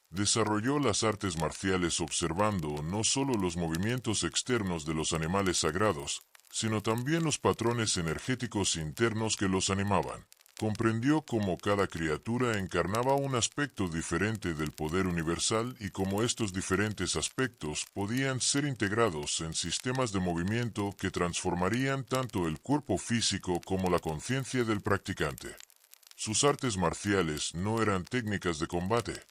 Desarrolló las artes marciales observando no solo los movimientos externos de los animales sagrados, sino también los patrones energéticos internos que los animaban. Comprendió cómo cada criatura encarnaba un aspecto diferente del poder universal y cómo estos diferentes aspectos podían ser integrados en sistemas de movimiento que transformarían tanto el cuerpo físico como la conciencia del practicante. Sus artes marciales no eran técnicas de combate,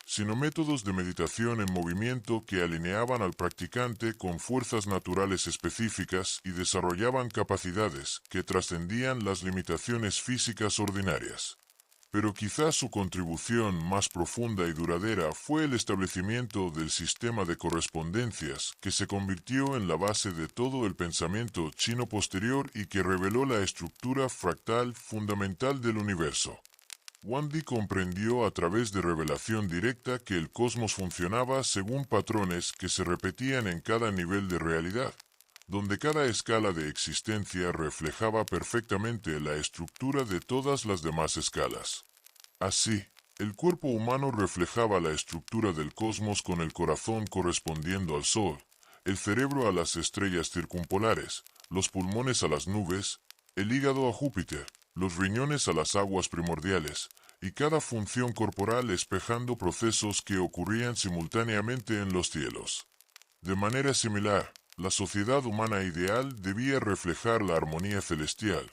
sino métodos de meditación en movimiento que alineaban al practicante con fuerzas naturales específicas y desarrollaban capacidades que trascendían las limitaciones físicas ordinarias. Pero quizás su contribución más profunda y duradera fue el establecimiento del sistema de correspondencias que se convirtió en la base de todo el pensamiento chino posterior y que reveló la estructura fractal fundamental del universo. Wang comprendió a través de revelación directa que el cosmos funcionaba según patrones que se repetían en cada nivel de realidad, donde cada escala de existencia reflejaba perfectamente la estructura de todas las demás escalas. Así, el cuerpo humano reflejaba la estructura del cosmos con el corazón correspondiendo al Sol, el cerebro a las estrellas circumpolares, los pulmones a las nubes, el hígado a Júpiter, los riñones a las aguas primordiales, y cada función corporal espejando procesos que ocurrían simultáneamente en los cielos. De manera similar, la sociedad humana ideal debía reflejar la armonía celestial,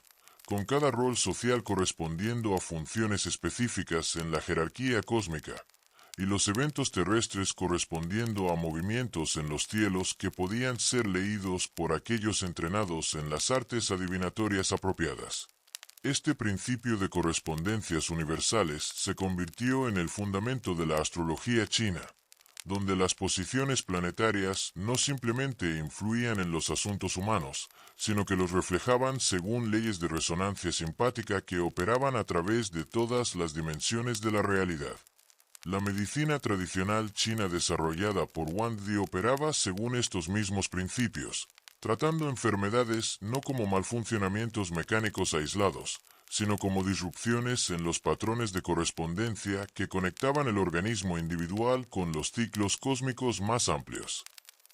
con cada rol social correspondiendo a funciones específicas en la jerarquía cósmica, y los eventos terrestres correspondiendo a movimientos en los cielos que podían ser leídos por aquellos entrenados en las artes adivinatorias apropiadas. Este principio de correspondencias universales se convirtió en el fundamento de la astrología china, donde las posiciones planetarias no simplemente influían en los asuntos humanos, sino que los reflejaban según leyes de resonancia simpática que operaban a través de todas las dimensiones de la realidad. La medicina tradicional china desarrollada por Wang Di operaba según estos mismos principios, tratando enfermedades no como malfuncionamientos mecánicos aislados, sino como disrupciones en los patrones de correspondencia que conectaban el organismo individual con los ciclos cósmicos más amplios.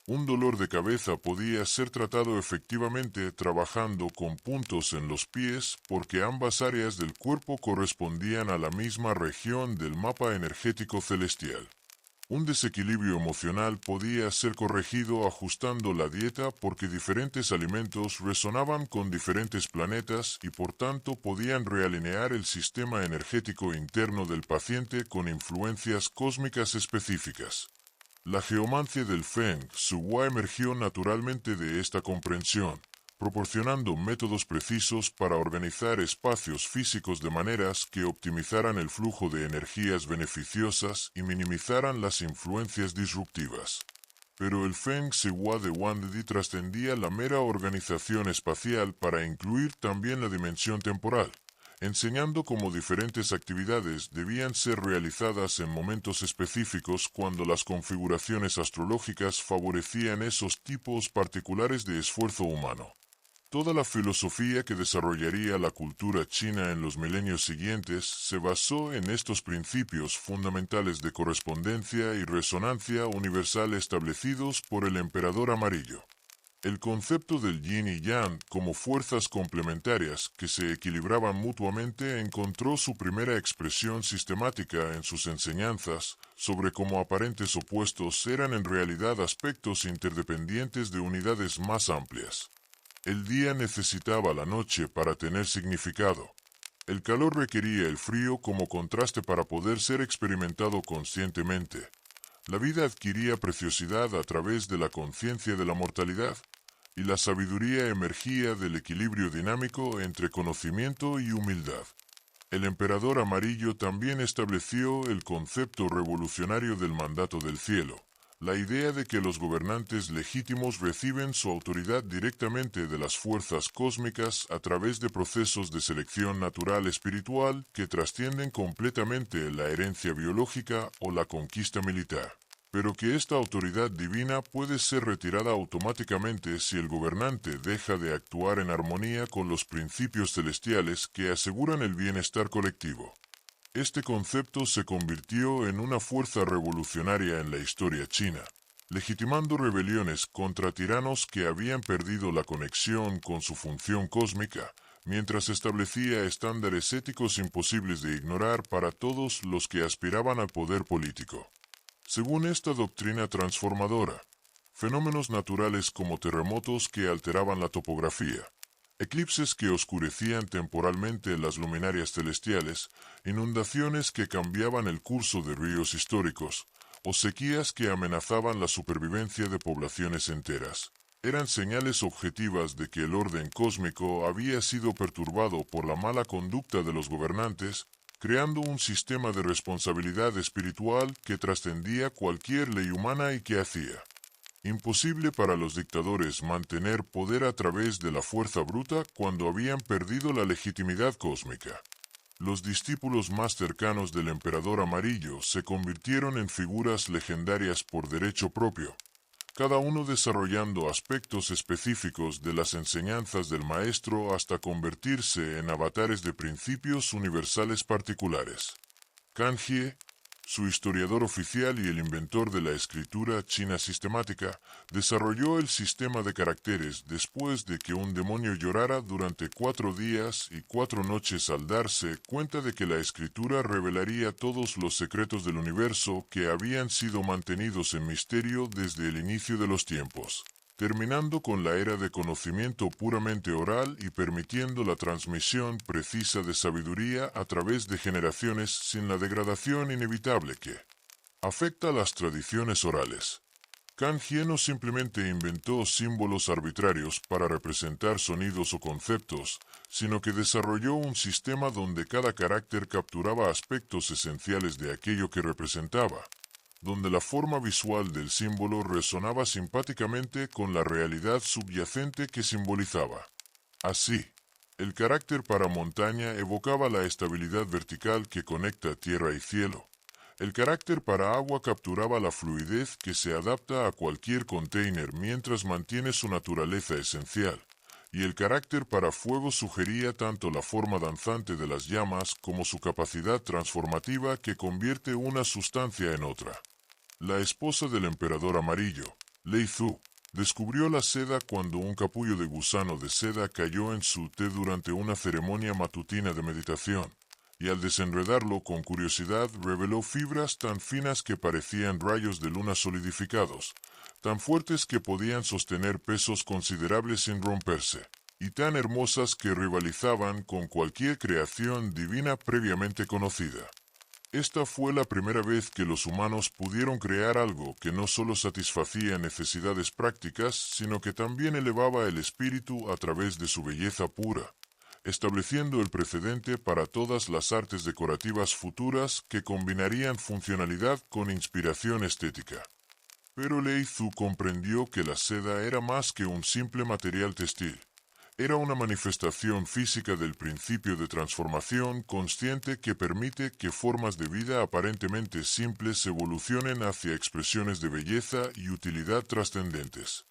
Un dolor de cabeza podía ser tratado efectivamente trabajando con puntos en los pies porque ambas áreas del cuerpo correspondían a la misma región del mapa energético celestial. Un desequilibrio emocional podía ser corregido ajustando la dieta porque diferentes alimentos resonaban con diferentes planetas y por tanto podían realinear el sistema energético interno del paciente con influencias cósmicas específicas. La geomancia del Feng Shui emergió naturalmente de esta comprensión, proporcionando métodos precisos para organizar espacios físicos de maneras que optimizaran el flujo de energías beneficiosas y minimizaran las influencias disruptivas. Pero el Feng Shui de Wang Di trascendía la mera organización espacial para incluir también la dimensión temporal, enseñando cómo diferentes actividades debían ser realizadas en momentos específicos cuando las configuraciones astrológicas favorecían esos tipos particulares de esfuerzo humano. Toda la filosofía que desarrollaría la cultura china en los milenios siguientes se basó en estos principios fundamentales de correspondencia y resonancia universal establecidos por el emperador amarillo. El concepto del yin y yang como fuerzas complementarias que se equilibraban mutuamente encontró su primera expresión sistemática en sus enseñanzas sobre cómo aparentes opuestos eran en realidad aspectos interdependientes de unidades más amplias. El día necesitaba la noche para tener significado. El calor requería el frío como contraste para poder ser experimentado conscientemente. La vida adquiría preciosidad a través de la conciencia de la mortalidad, y la sabiduría emergía del equilibrio dinámico entre conocimiento y humildad. El emperador amarillo también estableció el concepto revolucionario del mandato del cielo, la idea de que los gobernantes legítimos reciben su autoridad directamente de las fuerzas cósmicas a través de procesos de selección natural espiritual que trascienden completamente la herencia biológica o la conquista militar, pero que esta autoridad divina puede ser retirada automáticamente si el gobernante deja de actuar en armonía con los principios celestiales que aseguran el bienestar colectivo. Este concepto se convirtió en una fuerza revolucionaria en la historia china, legitimando rebeliones contra tiranos que habían perdido la conexión con su función cósmica, mientras establecía estándares éticos imposibles de ignorar para todos los que aspiraban al poder político. Según esta doctrina transformadora, fenómenos naturales como terremotos que alteraban la topografía, eclipses que oscurecían temporalmente las luminarias celestiales, inundaciones que cambiaban el curso de ríos históricos, o sequías que amenazaban la supervivencia de poblaciones enteras, eran señales objetivas de que el orden cósmico había sido perturbado por la mala conducta de los gobernantes, creando un sistema de responsabilidad espiritual que trascendía cualquier ley humana y que hacía imposible para los dictadores mantener poder a través de la fuerza bruta cuando habían perdido la legitimidad cósmica. Los discípulos más cercanos del emperador amarillo se convirtieron en figuras legendarias por derecho propio, cada uno desarrollando aspectos específicos de las enseñanzas del maestro hasta convertirse en avatares de principios universales particulares. Kanjie, su historiador oficial y el inventor de la escritura china sistemática, desarrolló el sistema de caracteres después de que un demonio llorara durante 4 días y 4 noches al darse cuenta de que la escritura revelaría todos los secretos del universo que habían sido mantenidos en misterio desde el inicio de los tiempos, terminando con la era de conocimiento puramente oral y permitiendo la transmisión precisa de sabiduría a través de generaciones sin la degradación inevitable que afecta a las tradiciones orales. Kanjie no simplemente inventó símbolos arbitrarios para representar sonidos o conceptos, sino que desarrolló un sistema donde cada carácter capturaba aspectos esenciales de aquello que representaba, donde la forma visual del símbolo resonaba simpáticamente con la realidad subyacente que simbolizaba. Así, el carácter para montaña evocaba la estabilidad vertical que conecta tierra y cielo. El carácter para agua capturaba la fluidez que se adapta a cualquier container mientras mantiene su naturaleza esencial. Y el carácter para fuego sugería tanto la forma danzante de las llamas como su capacidad transformativa que convierte una sustancia en otra. La esposa del emperador amarillo, Lei Zhu, descubrió la seda cuando un capullo de gusano de seda cayó en su té durante una ceremonia matutina de meditación, y al desenredarlo con curiosidad reveló fibras tan finas que parecían rayos de luna solidificados, tan fuertes que podían sostener pesos considerables sin romperse, y tan hermosas que rivalizaban con cualquier creación divina previamente conocida. Esta fue la primera vez que los humanos pudieron crear algo que no solo satisfacía necesidades prácticas, sino que también elevaba el espíritu a través de su belleza pura, estableciendo el precedente para todas las artes decorativas futuras que combinarían funcionalidad con inspiración estética. Pero Lei Zhu comprendió que la seda era más que un simple material textil. Era una manifestación física del principio de transformación consciente que permite que formas de vida aparentemente simples evolucionen hacia expresiones de belleza y utilidad trascendentes.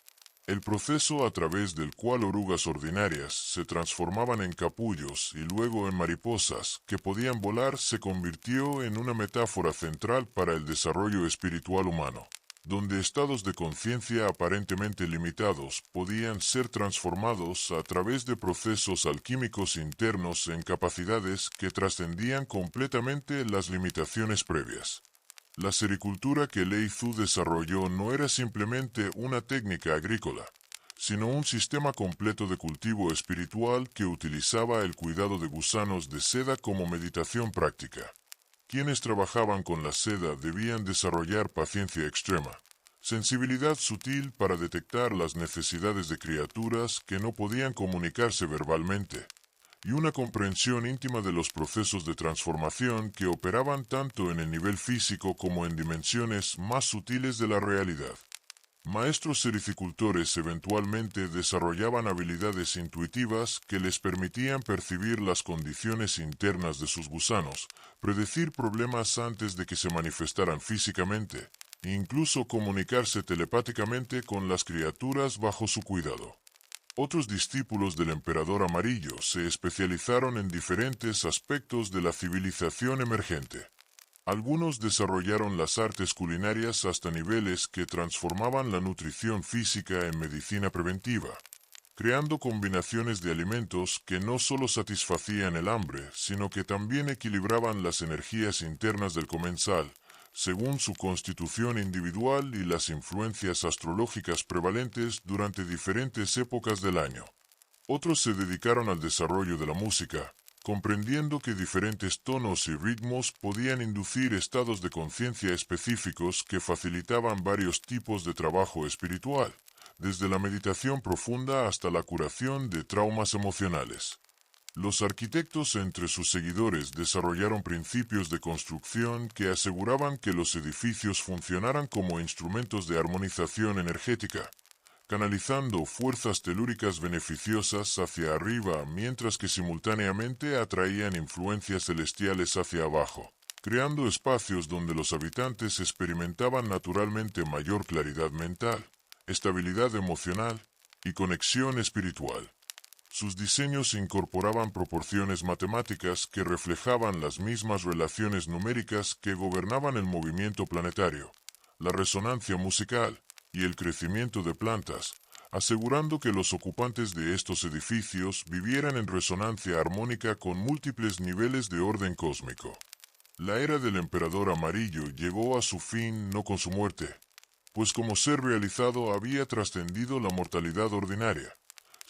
El proceso a través del cual orugas ordinarias se transformaban en capullos y luego en mariposas que podían volar se convirtió en una metáfora central para el desarrollo espiritual humano, donde estados de conciencia aparentemente limitados podían ser transformados a través de procesos alquímicos internos en capacidades que trascendían completamente las limitaciones previas. La sericultura que Lei Zhu desarrolló no era simplemente una técnica agrícola, sino un sistema completo de cultivo espiritual que utilizaba el cuidado de gusanos de seda como meditación práctica. Quienes trabajaban con la seda debían desarrollar paciencia extrema, sensibilidad sutil para detectar las necesidades de criaturas que no podían comunicarse verbalmente, y una comprensión íntima de los procesos de transformación que operaban tanto en el nivel físico como en dimensiones más sutiles de la realidad. Maestros sericultores eventualmente desarrollaban habilidades intuitivas que les permitían percibir las condiciones internas de sus gusanos, predecir problemas antes de que se manifestaran físicamente, e incluso comunicarse telepáticamente con las criaturas bajo su cuidado. Otros discípulos del emperador amarillo se especializaron en diferentes aspectos de la civilización emergente. Algunos desarrollaron las artes culinarias hasta niveles que transformaban la nutrición física en medicina preventiva, creando combinaciones de alimentos que no solo satisfacían el hambre, sino que también equilibraban las energías internas del comensal, según su constitución individual y las influencias astrológicas prevalentes durante diferentes épocas del año. Otros se dedicaron al desarrollo de la música, comprendiendo que diferentes tonos y ritmos podían inducir estados de conciencia específicos que facilitaban varios tipos de trabajo espiritual, desde la meditación profunda hasta la curación de traumas emocionales. Los arquitectos entre sus seguidores desarrollaron principios de construcción que aseguraban que los edificios funcionaran como instrumentos de armonización energética, canalizando fuerzas telúricas beneficiosas hacia arriba mientras que simultáneamente atraían influencias celestiales hacia abajo, creando espacios donde los habitantes experimentaban naturalmente mayor claridad mental, estabilidad emocional y conexión espiritual. Sus diseños incorporaban proporciones matemáticas que reflejaban las mismas relaciones numéricas que gobernaban el movimiento planetario, la resonancia musical y el crecimiento de plantas, asegurando que los ocupantes de estos edificios vivieran en resonancia armónica con múltiples niveles de orden cósmico. La era del emperador amarillo llegó a su fin no con su muerte, pues como ser realizado había trascendido la mortalidad ordinaria,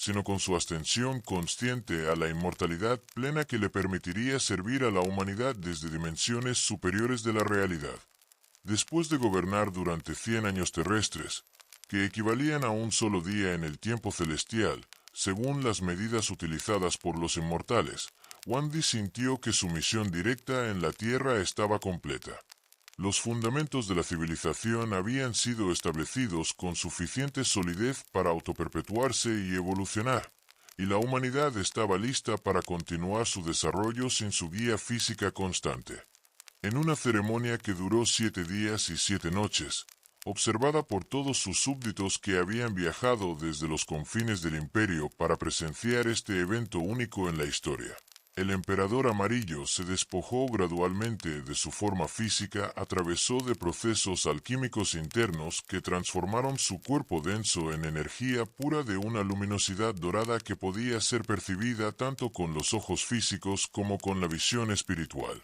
sino con su ascensión consciente a la inmortalidad plena que le permitiría servir a la humanidad desde dimensiones superiores de la realidad. Después de gobernar durante 100 años terrestres, que equivalían a un solo día en el tiempo celestial, según las medidas utilizadas por los inmortales, Wandi sintió que su misión directa en la Tierra estaba completa. Los fundamentos de la civilización habían sido establecidos con suficiente solidez para autoperpetuarse y evolucionar, y la humanidad estaba lista para continuar su desarrollo sin su guía física constante. En una ceremonia que duró 7 días y 7 noches, observada por todos sus súbditos que habían viajado desde los confines del imperio para presenciar este evento único en la historia, el emperador amarillo se despojó gradualmente de su forma física, atravesó de procesos alquímicos internos que transformaron su cuerpo denso en energía pura de una luminosidad dorada que podía ser percibida tanto con los ojos físicos como con la visión espiritual.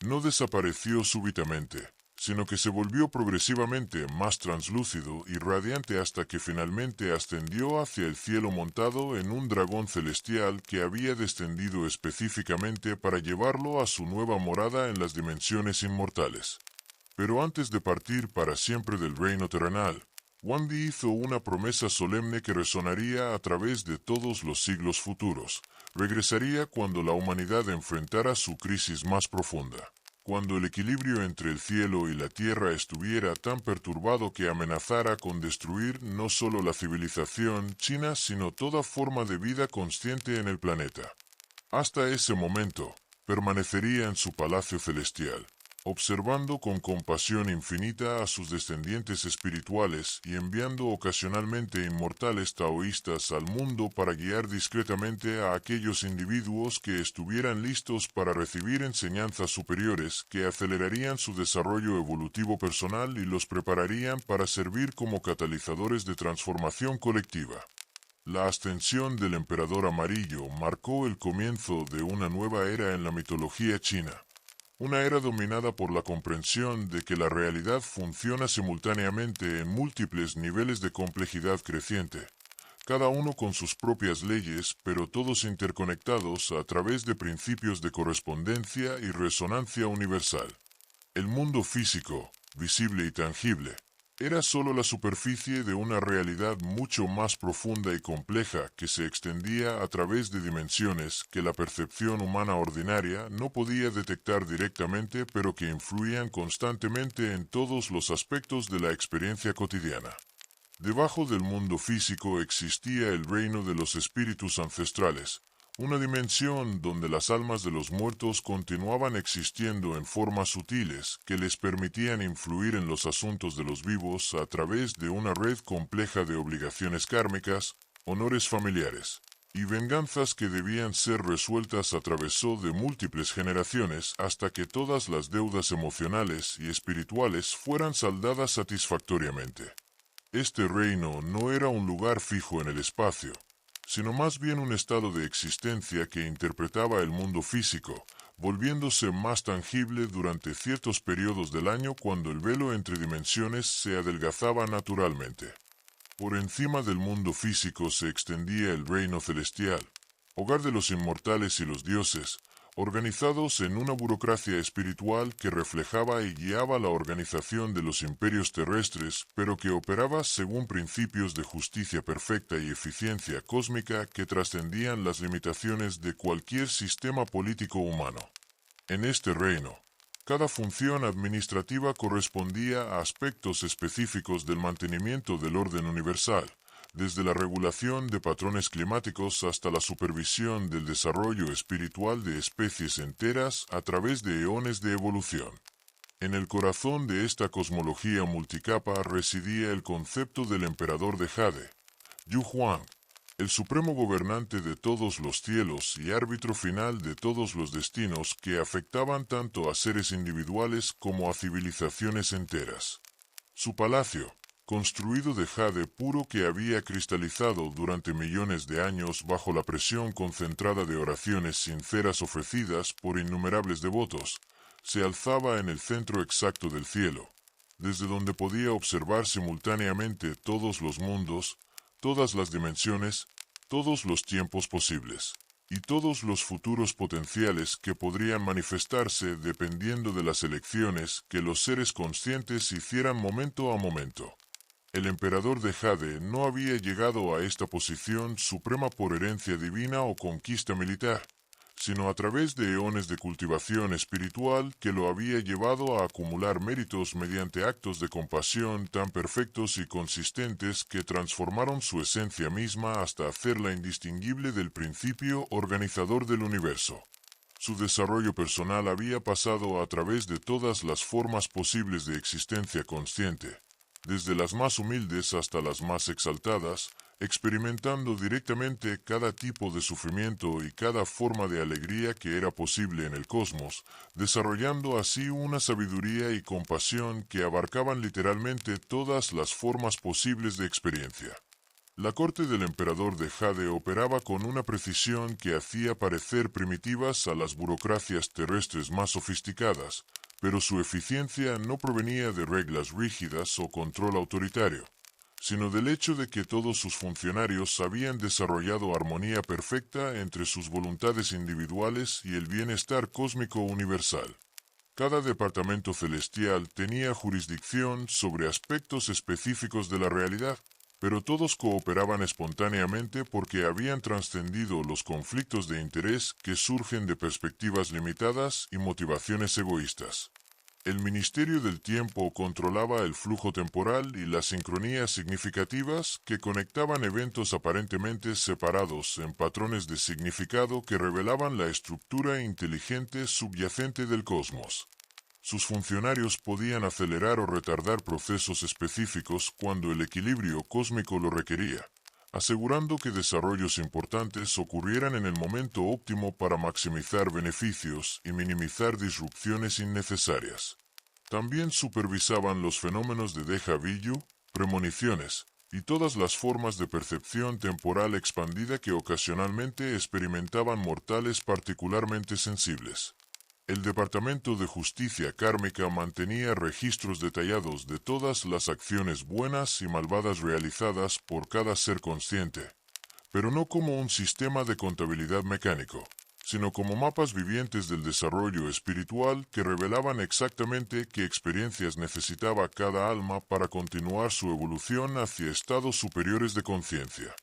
No desapareció súbitamente, sino que se volvió progresivamente más translúcido y radiante hasta que finalmente ascendió hacia el cielo montado en un dragón celestial que había descendido específicamente para llevarlo a su nueva morada en las dimensiones inmortales. Pero antes de partir para siempre del reino terrenal, Wandi hizo una promesa solemne que resonaría a través de todos los siglos futuros. Regresaría cuando la humanidad enfrentara su crisis más profunda, cuando el equilibrio entre el cielo y la tierra estuviera tan perturbado que amenazara con destruir no solo la civilización china, sino toda forma de vida consciente en el planeta. Hasta ese momento, permanecería en su palacio celestial, observando con compasión infinita a sus descendientes espirituales y enviando ocasionalmente inmortales taoístas al mundo para guiar discretamente a aquellos individuos que estuvieran listos para recibir enseñanzas superiores que acelerarían su desarrollo evolutivo personal y los prepararían para servir como catalizadores de transformación colectiva. La ascensión del emperador amarillo marcó el comienzo de una nueva era en la mitología china. Una era dominada por la comprensión de que la realidad funciona simultáneamente en múltiples niveles de complejidad creciente, cada uno con sus propias leyes, pero todos interconectados a través de principios de correspondencia y resonancia universal. El mundo físico, visible y tangible, era sólo la superficie de una realidad mucho más profunda y compleja que se extendía a través de dimensiones que la percepción humana ordinaria no podía detectar directamente, pero que influían constantemente en todos los aspectos de la experiencia cotidiana. Debajo del mundo físico existía el reino de los espíritus ancestrales, una dimensión donde las almas de los muertos continuaban existiendo en formas sutiles que les permitían influir en los asuntos de los vivos a través de una red compleja de obligaciones kármicas, honores familiares y venganzas que debían ser resueltas a través de múltiples generaciones hasta que todas las deudas emocionales y espirituales fueran saldadas satisfactoriamente. Este reino no era un lugar fijo en el espacio, sino más bien un estado de existencia que interpretaba el mundo físico, volviéndose más tangible durante ciertos periodos del año cuando el velo entre dimensiones se adelgazaba naturalmente. Por encima del mundo físico se extendía el reino celestial, hogar de los inmortales y los dioses, organizados en una burocracia espiritual que reflejaba y guiaba la organización de los imperios terrestres, pero que operaba según principios de justicia perfecta y eficiencia cósmica que trascendían las limitaciones de cualquier sistema político humano. En este reino, cada función administrativa correspondía a aspectos específicos del mantenimiento del orden universal, desde la regulación de patrones climáticos hasta la supervisión del desarrollo espiritual de especies enteras a través de eones de evolución. En el corazón de esta cosmología multicapa residía el concepto del emperador de Jade, Yu Huang, el supremo gobernante de todos los cielos y árbitro final de todos los destinos que afectaban tanto a seres individuales como a civilizaciones enteras. Su palacio, construido de jade puro que había cristalizado durante millones de años bajo la presión concentrada de oraciones sinceras ofrecidas por innumerables devotos, se alzaba en el centro exacto del cielo, desde donde podía observar simultáneamente todos los mundos, todas las dimensiones, todos los tiempos posibles, y todos los futuros potenciales que podrían manifestarse dependiendo de las elecciones que los seres conscientes hicieran momento a momento. El emperador de Jade no había llegado a esta posición suprema por herencia divina o conquista militar, sino a través de eones de cultivación espiritual que lo había llevado a acumular méritos mediante actos de compasión tan perfectos y consistentes que transformaron su esencia misma hasta hacerla indistinguible del principio organizador del universo. Su desarrollo personal había pasado a través de todas las formas posibles de existencia consciente, desde las más humildes hasta las más exaltadas, experimentando directamente cada tipo de sufrimiento y cada forma de alegría que era posible en el cosmos, desarrollando así una sabiduría y compasión que abarcaban literalmente todas las formas posibles de experiencia. La corte del emperador de Jade operaba con una precisión que hacía parecer primitivas a las burocracias terrestres más sofisticadas, pero su eficiencia no provenía de reglas rígidas o control autoritario, sino del hecho de que todos sus funcionarios habían desarrollado armonía perfecta entre sus voluntades individuales y el bienestar cósmico universal. Cada departamento celestial tenía jurisdicción sobre aspectos específicos de la realidad, pero todos cooperaban espontáneamente porque habían trascendido los conflictos de interés que surgen de perspectivas limitadas y motivaciones egoístas. El Ministerio del Tiempo controlaba el flujo temporal y las sincronías significativas que conectaban eventos aparentemente separados en patrones de significado que revelaban la estructura inteligente subyacente del cosmos. Sus funcionarios podían acelerar o retardar procesos específicos cuando el equilibrio cósmico lo requería, asegurando que desarrollos importantes ocurrieran en el momento óptimo para maximizar beneficios y minimizar disrupciones innecesarias. También supervisaban los fenómenos de déjà vu, premoniciones, y todas las formas de percepción temporal expandida que ocasionalmente experimentaban mortales particularmente sensibles. El Departamento de Justicia Kármica mantenía registros detallados de todas las acciones buenas y malvadas realizadas por cada ser consciente, pero no como un sistema de contabilidad mecánico, sino como mapas vivientes del desarrollo espiritual que revelaban exactamente qué experiencias necesitaba cada alma para continuar su evolución hacia estados superiores de conciencia.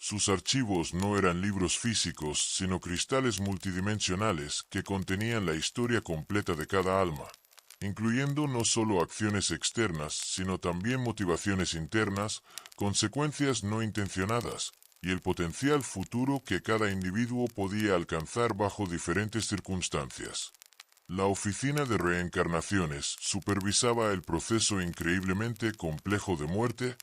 Sus archivos no eran libros físicos, sino cristales multidimensionales que contenían la historia completa de cada alma, incluyendo no solo acciones externas, sino también motivaciones internas, consecuencias no intencionadas, y el potencial futuro que cada individuo podía alcanzar bajo diferentes circunstancias. La Oficina de Reencarnaciones supervisaba el proceso increíblemente complejo de muerte,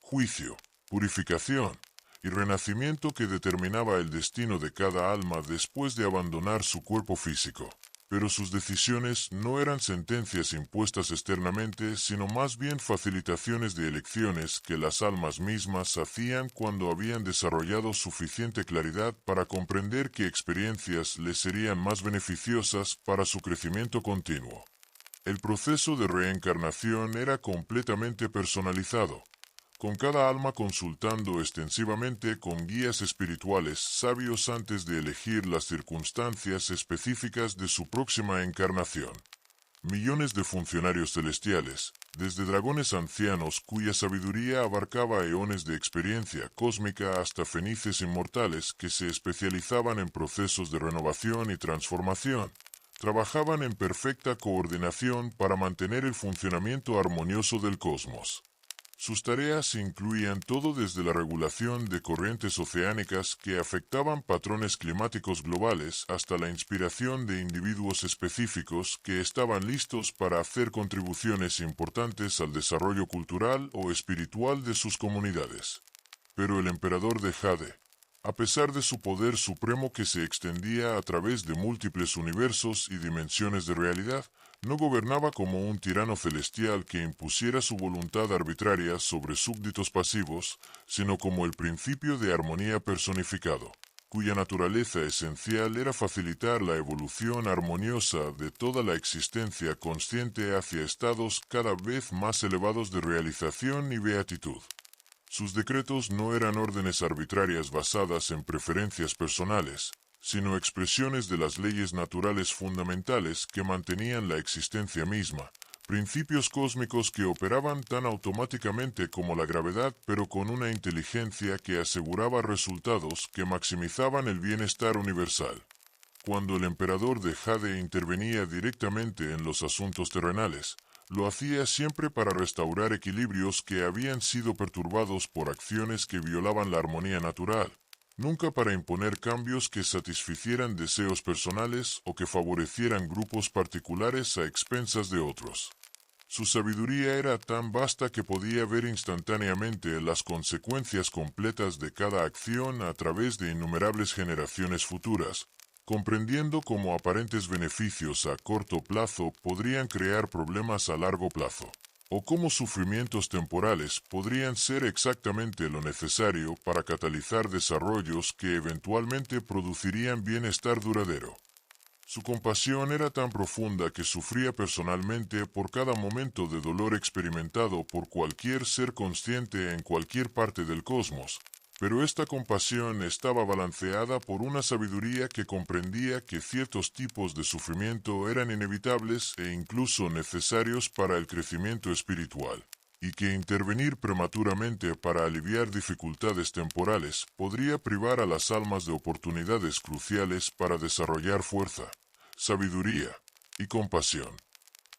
juicio, purificación y renacimiento que determinaba el destino de cada alma después de abandonar su cuerpo físico. Pero sus decisiones no eran sentencias impuestas externamente, sino más bien facilitaciones de elecciones que las almas mismas hacían cuando habían desarrollado suficiente claridad para comprender qué experiencias les serían más beneficiosas para su crecimiento continuo. El proceso de reencarnación era completamente personalizado, con cada alma consultando extensivamente con guías espirituales sabios antes de elegir las circunstancias específicas de su próxima encarnación. Millones de funcionarios celestiales, desde dragones ancianos cuya sabiduría abarcaba eones de experiencia cósmica hasta fenices inmortales que se especializaban en procesos de renovación y transformación, trabajaban en perfecta coordinación para mantener el funcionamiento armonioso del cosmos. Sus tareas incluían todo desde la regulación de corrientes oceánicas que afectaban patrones climáticos globales hasta la inspiración de individuos específicos que estaban listos para hacer contribuciones importantes al desarrollo cultural o espiritual de sus comunidades. Pero el emperador de Jade, A pesar de su poder supremo que se extendía a través de múltiples universos y dimensiones de realidad, no gobernaba como un tirano celestial que impusiera su voluntad arbitraria sobre súbditos pasivos, sino como el principio de armonía personificado, cuya naturaleza esencial era facilitar la evolución armoniosa de toda la existencia consciente hacia estados cada vez más elevados de realización y beatitud. Sus decretos no eran órdenes arbitrarias basadas en preferencias personales, sino expresiones de las leyes naturales fundamentales que mantenían la existencia misma, principios cósmicos que operaban tan automáticamente como la gravedad, pero con una inteligencia que aseguraba resultados que maximizaban el bienestar universal. Cuando el emperador de Jade intervenía directamente en los asuntos terrenales, lo hacía siempre para restaurar equilibrios que habían sido perturbados por acciones que violaban la armonía natural, nunca para imponer cambios que satisficieran deseos personales o que favorecieran grupos particulares a expensas de otros. Su sabiduría era tan vasta que podía ver instantáneamente las consecuencias completas de cada acción a través de innumerables generaciones futuras, comprendiendo cómo aparentes beneficios a corto plazo podrían crear problemas a largo plazo, o cómo sufrimientos temporales podrían ser exactamente lo necesario para catalizar desarrollos que eventualmente producirían bienestar duradero. Su compasión era tan profunda que sufría personalmente por cada momento de dolor experimentado por cualquier ser consciente en cualquier parte del cosmos, pero esta compasión estaba balanceada por una sabiduría que comprendía que ciertos tipos de sufrimiento eran inevitables e incluso necesarios para el crecimiento espiritual, y que intervenir prematuramente para aliviar dificultades temporales podría privar a las almas de oportunidades cruciales para desarrollar fuerza, sabiduría y compasión,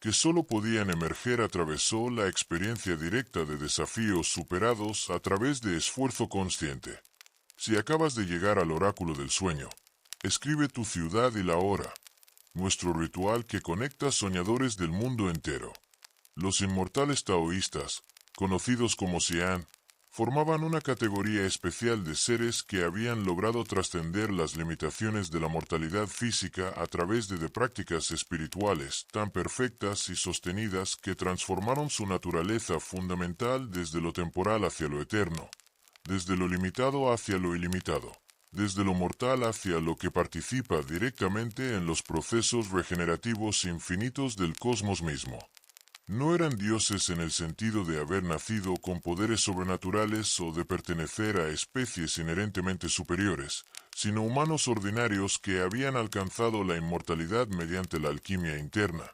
que sólo podían emerger atravesó la experiencia directa de desafíos superados a través de esfuerzo consciente. Si acabas de llegar al oráculo del sueño, escribe tu ciudad y la hora, nuestro ritual que conecta soñadores del mundo entero. Los inmortales taoístas, conocidos como Xian, formaban una categoría especial de seres que habían logrado trascender las limitaciones de la mortalidad física a través de prácticas espirituales tan perfectas y sostenidas que transformaron su naturaleza fundamental desde lo temporal hacia lo eterno, desde lo limitado hacia lo ilimitado, desde lo mortal hacia lo que participa directamente en los procesos regenerativos infinitos del cosmos mismo. No eran dioses en el sentido de haber nacido con poderes sobrenaturales o de pertenecer a especies inherentemente superiores, sino humanos ordinarios que habían alcanzado la inmortalidad mediante la alquimia interna,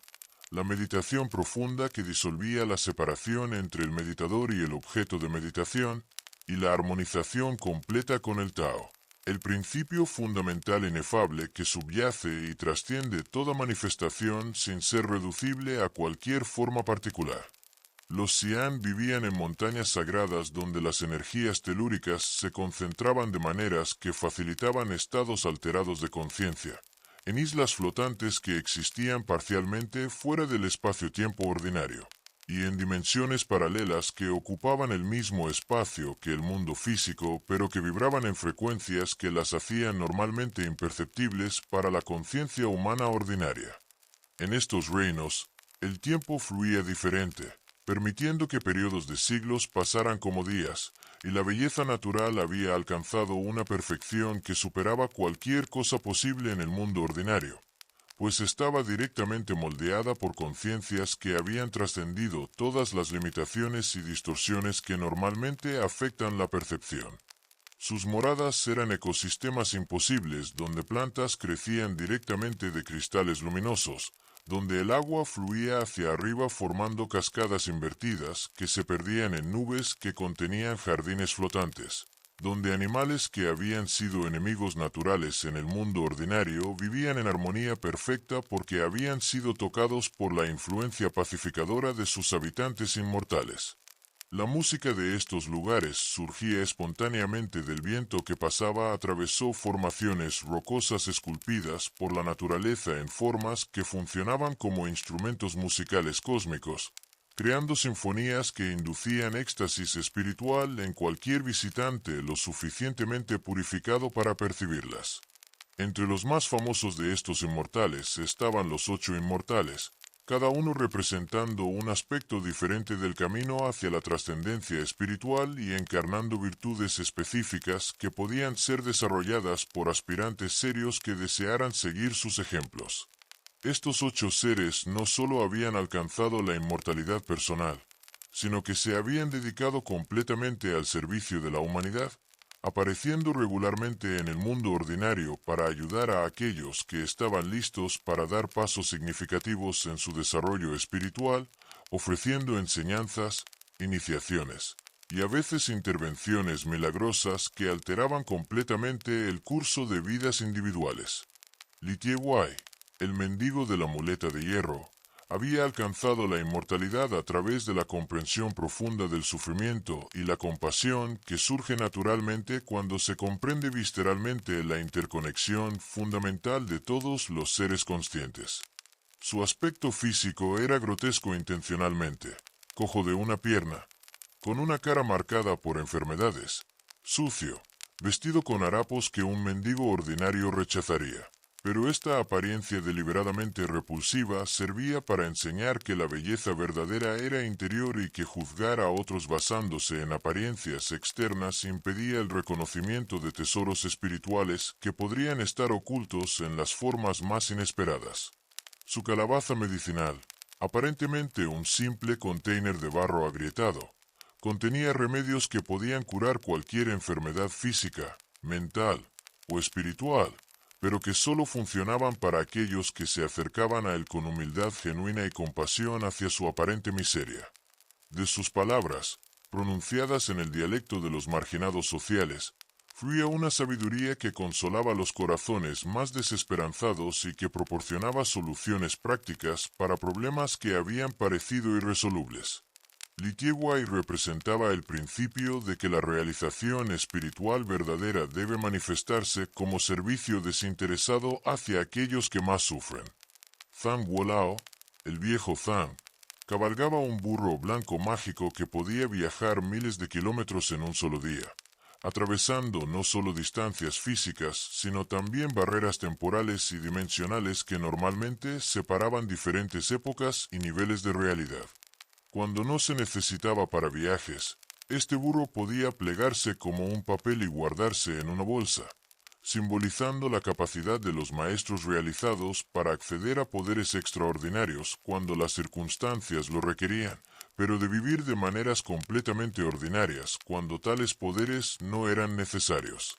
la meditación profunda que disolvía la separación entre el meditador y el objeto de meditación, y la armonización completa con el Tao, el principio fundamental inefable que subyace y trasciende toda manifestación sin ser reducible a cualquier forma particular. Los Xian vivían en montañas sagradas donde las energías telúricas se concentraban de maneras que facilitaban estados alterados de conciencia, en islas flotantes que existían parcialmente fuera del espacio-tiempo ordinario, y en dimensiones paralelas que ocupaban el mismo espacio que el mundo físico, pero que vibraban en frecuencias que las hacían normalmente imperceptibles para la conciencia humana ordinaria. En estos reinos, el tiempo fluía diferente, permitiendo que periodos de siglos pasaran como días, y la belleza natural había alcanzado una perfección que superaba cualquier cosa posible en el mundo ordinario, pues estaba directamente moldeada por conciencias que habían trascendido todas las limitaciones y distorsiones que normalmente afectan la percepción. Sus moradas eran ecosistemas imposibles donde plantas crecían directamente de cristales luminosos, donde el agua fluía hacia arriba formando cascadas invertidas que se perdían en nubes que contenían jardines flotantes, donde animales que habían sido enemigos naturales en el mundo ordinario vivían en armonía perfecta porque habían sido tocados por la influencia pacificadora de sus habitantes inmortales. La música de estos lugares surgía espontáneamente del viento que pasaba, atravesó formaciones rocosas esculpidas por la naturaleza en formas que funcionaban como instrumentos musicales cósmicos, creando sinfonías que inducían éxtasis espiritual en cualquier visitante lo suficientemente purificado para percibirlas. Entre los más famosos de estos inmortales estaban los 8 inmortales, cada uno representando un aspecto diferente del camino hacia la trascendencia espiritual y encarnando virtudes específicas que podían ser desarrolladas por aspirantes serios que desearan seguir sus ejemplos. Estos 8 seres no solo habían alcanzado la inmortalidad personal, sino que se habían dedicado completamente al servicio de la humanidad, apareciendo regularmente en el mundo ordinario para ayudar a aquellos que estaban listos para dar pasos significativos en su desarrollo espiritual, ofreciendo enseñanzas, iniciaciones y a veces intervenciones milagrosas que alteraban completamente el curso de vidas individuales. Li Tie-Wai, el mendigo de la muleta de hierro, había alcanzado la inmortalidad a través de la comprensión profunda del sufrimiento y la compasión que surge naturalmente cuando se comprende visceralmente la interconexión fundamental de todos los seres conscientes. Su aspecto físico era grotesco intencionalmente, cojo de una pierna, con una cara marcada por enfermedades, sucio, vestido con harapos que un mendigo ordinario rechazaría. Pero esta apariencia deliberadamente repulsiva servía para enseñar que la belleza verdadera era interior y que juzgar a otros basándose en apariencias externas impedía el reconocimiento de tesoros espirituales que podrían estar ocultos en las formas más inesperadas. Su calabaza medicinal, aparentemente un simple container de barro agrietado, contenía remedios que podían curar cualquier enfermedad física, mental o espiritual, pero que solo funcionaban para aquellos que se acercaban a él con humildad genuina y compasión hacia su aparente miseria. De sus palabras, pronunciadas en el dialecto de los marginados sociales, fluía una sabiduría que consolaba los corazones más desesperanzados y que proporcionaba soluciones prácticas para problemas que habían parecido irresolubles. Li Tie-Wai representaba el principio de que la realización espiritual verdadera debe manifestarse como servicio desinteresado hacia aquellos que más sufren. Zhang Wolao, el viejo Zhang, cabalgaba un burro blanco mágico que podía viajar miles de kilómetros en un solo día, atravesando no solo distancias físicas, sino también barreras temporales y dimensionales que normalmente separaban diferentes épocas y niveles de realidad. Cuando no se necesitaba para viajes, este burro podía plegarse como un papel y guardarse en una bolsa, simbolizando la capacidad de los maestros realizados para acceder a poderes extraordinarios cuando las circunstancias lo requerían, pero de vivir de maneras completamente ordinarias cuando tales poderes no eran necesarios.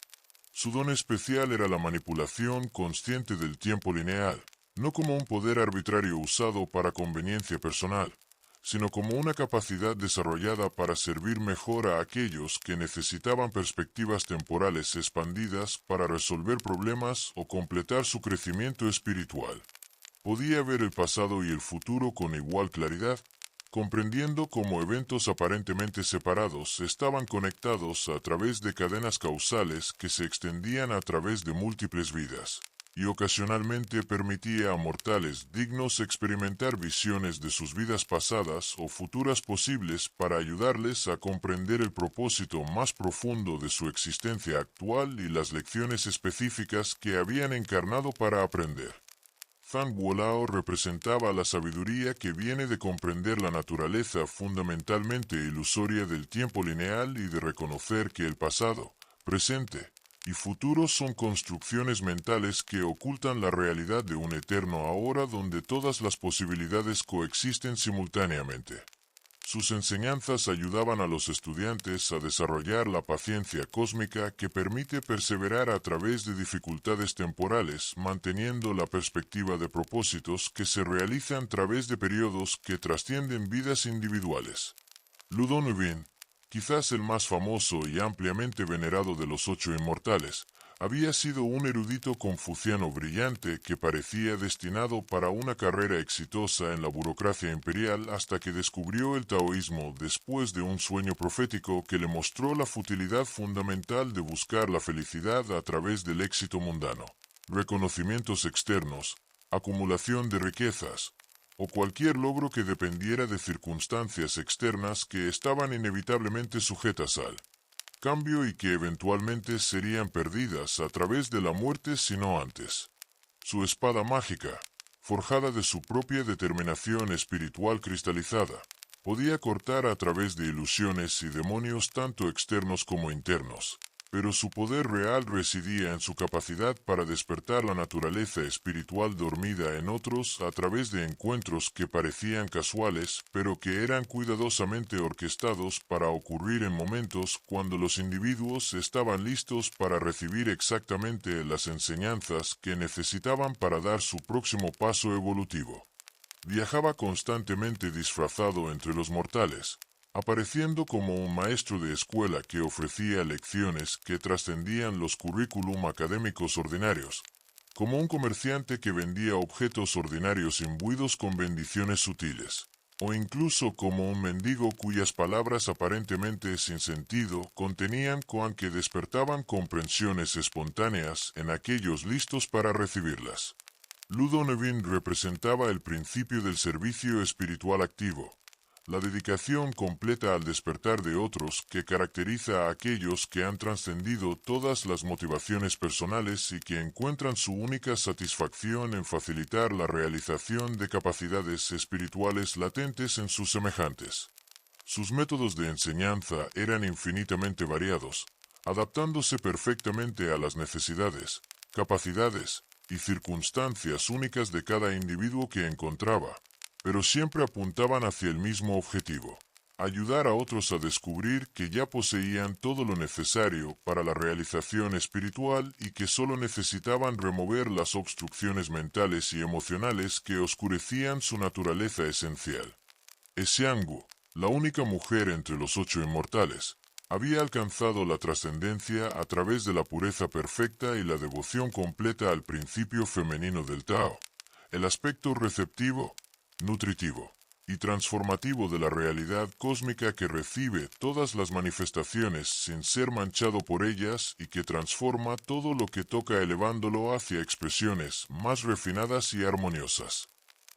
Su don especial era la manipulación consciente del tiempo lineal, no como un poder arbitrario usado para conveniencia personal, sino como una capacidad desarrollada para servir mejor a aquellos que necesitaban perspectivas temporales expandidas para resolver problemas o completar su crecimiento espiritual. Podía ver el pasado y el futuro con igual claridad, comprendiendo cómo eventos aparentemente separados estaban conectados a través de cadenas causales que se extendían a través de múltiples vidas, y ocasionalmente permitía a mortales dignos experimentar visiones de sus vidas pasadas o futuras posibles para ayudarles a comprender el propósito más profundo de su existencia actual y las lecciones específicas que habían encarnado para aprender. Zhang Wolao representaba la sabiduría que viene de comprender la naturaleza fundamentalmente ilusoria del tiempo lineal y de reconocer que el pasado, presente y futuro son construcciones mentales que ocultan la realidad de un eterno ahora donde todas las posibilidades coexisten simultáneamente. Sus enseñanzas ayudaban a los estudiantes a desarrollar la paciencia cósmica que permite perseverar a través de dificultades temporales, manteniendo la perspectiva de propósitos que se realizan a través de periodos que trascienden vidas individuales. Lu Dongbin, quizás el más famoso y ampliamente venerado de los 8 inmortales, había sido un erudito confuciano brillante que parecía destinado para una carrera exitosa en la burocracia imperial hasta que descubrió el taoísmo después de un sueño profético que le mostró la futilidad fundamental de buscar la felicidad a través del éxito mundano, reconocimientos externos, acumulación de riquezas, o cualquier logro que dependiera de circunstancias externas que estaban inevitablemente sujetas al cambio y que eventualmente serían perdidas a través de la muerte si no antes. Su espada mágica, forjada de su propia determinación espiritual cristalizada, podía cortar a través de ilusiones y demonios tanto externos como internos, pero su poder real residía en su capacidad para despertar la naturaleza espiritual dormida en otros a través de encuentros que parecían casuales, pero que eran cuidadosamente orquestados para ocurrir en momentos cuando los individuos estaban listos para recibir exactamente las enseñanzas que necesitaban para dar su próximo paso evolutivo. Viajaba constantemente disfrazado entre los mortales, apareciendo como un maestro de escuela que ofrecía lecciones que trascendían los currículum académicos ordinarios, como un comerciante que vendía objetos ordinarios imbuidos con bendiciones sutiles, o incluso como un mendigo cuyas palabras aparentemente sin sentido contenían coan que despertaban comprensiones espontáneas en aquellos listos para recibirlas. Ludo Nevin representaba el principio del servicio espiritual activo, la dedicación completa al despertar de otros que caracteriza a aquellos que han trascendido todas las motivaciones personales y que encuentran su única satisfacción en facilitar la realización de capacidades espirituales latentes en sus semejantes. Sus métodos de enseñanza eran infinitamente variados, adaptándose perfectamente a las necesidades, capacidades y circunstancias únicas de cada individuo que encontraba, pero siempre apuntaban hacia el mismo objetivo: ayudar a otros a descubrir que ya poseían todo lo necesario para la realización espiritual y que solo necesitaban remover las obstrucciones mentales y emocionales que oscurecían su naturaleza esencial. Xianggu, la única mujer entre los 8 inmortales, había alcanzado la trascendencia a través de la pureza perfecta y la devoción completa al principio femenino del Tao, el aspecto receptivo, nutritivo y transformativo de la realidad cósmica que recibe todas las manifestaciones sin ser manchado por ellas y que transforma todo lo que toca elevándolo hacia expresiones más refinadas y armoniosas.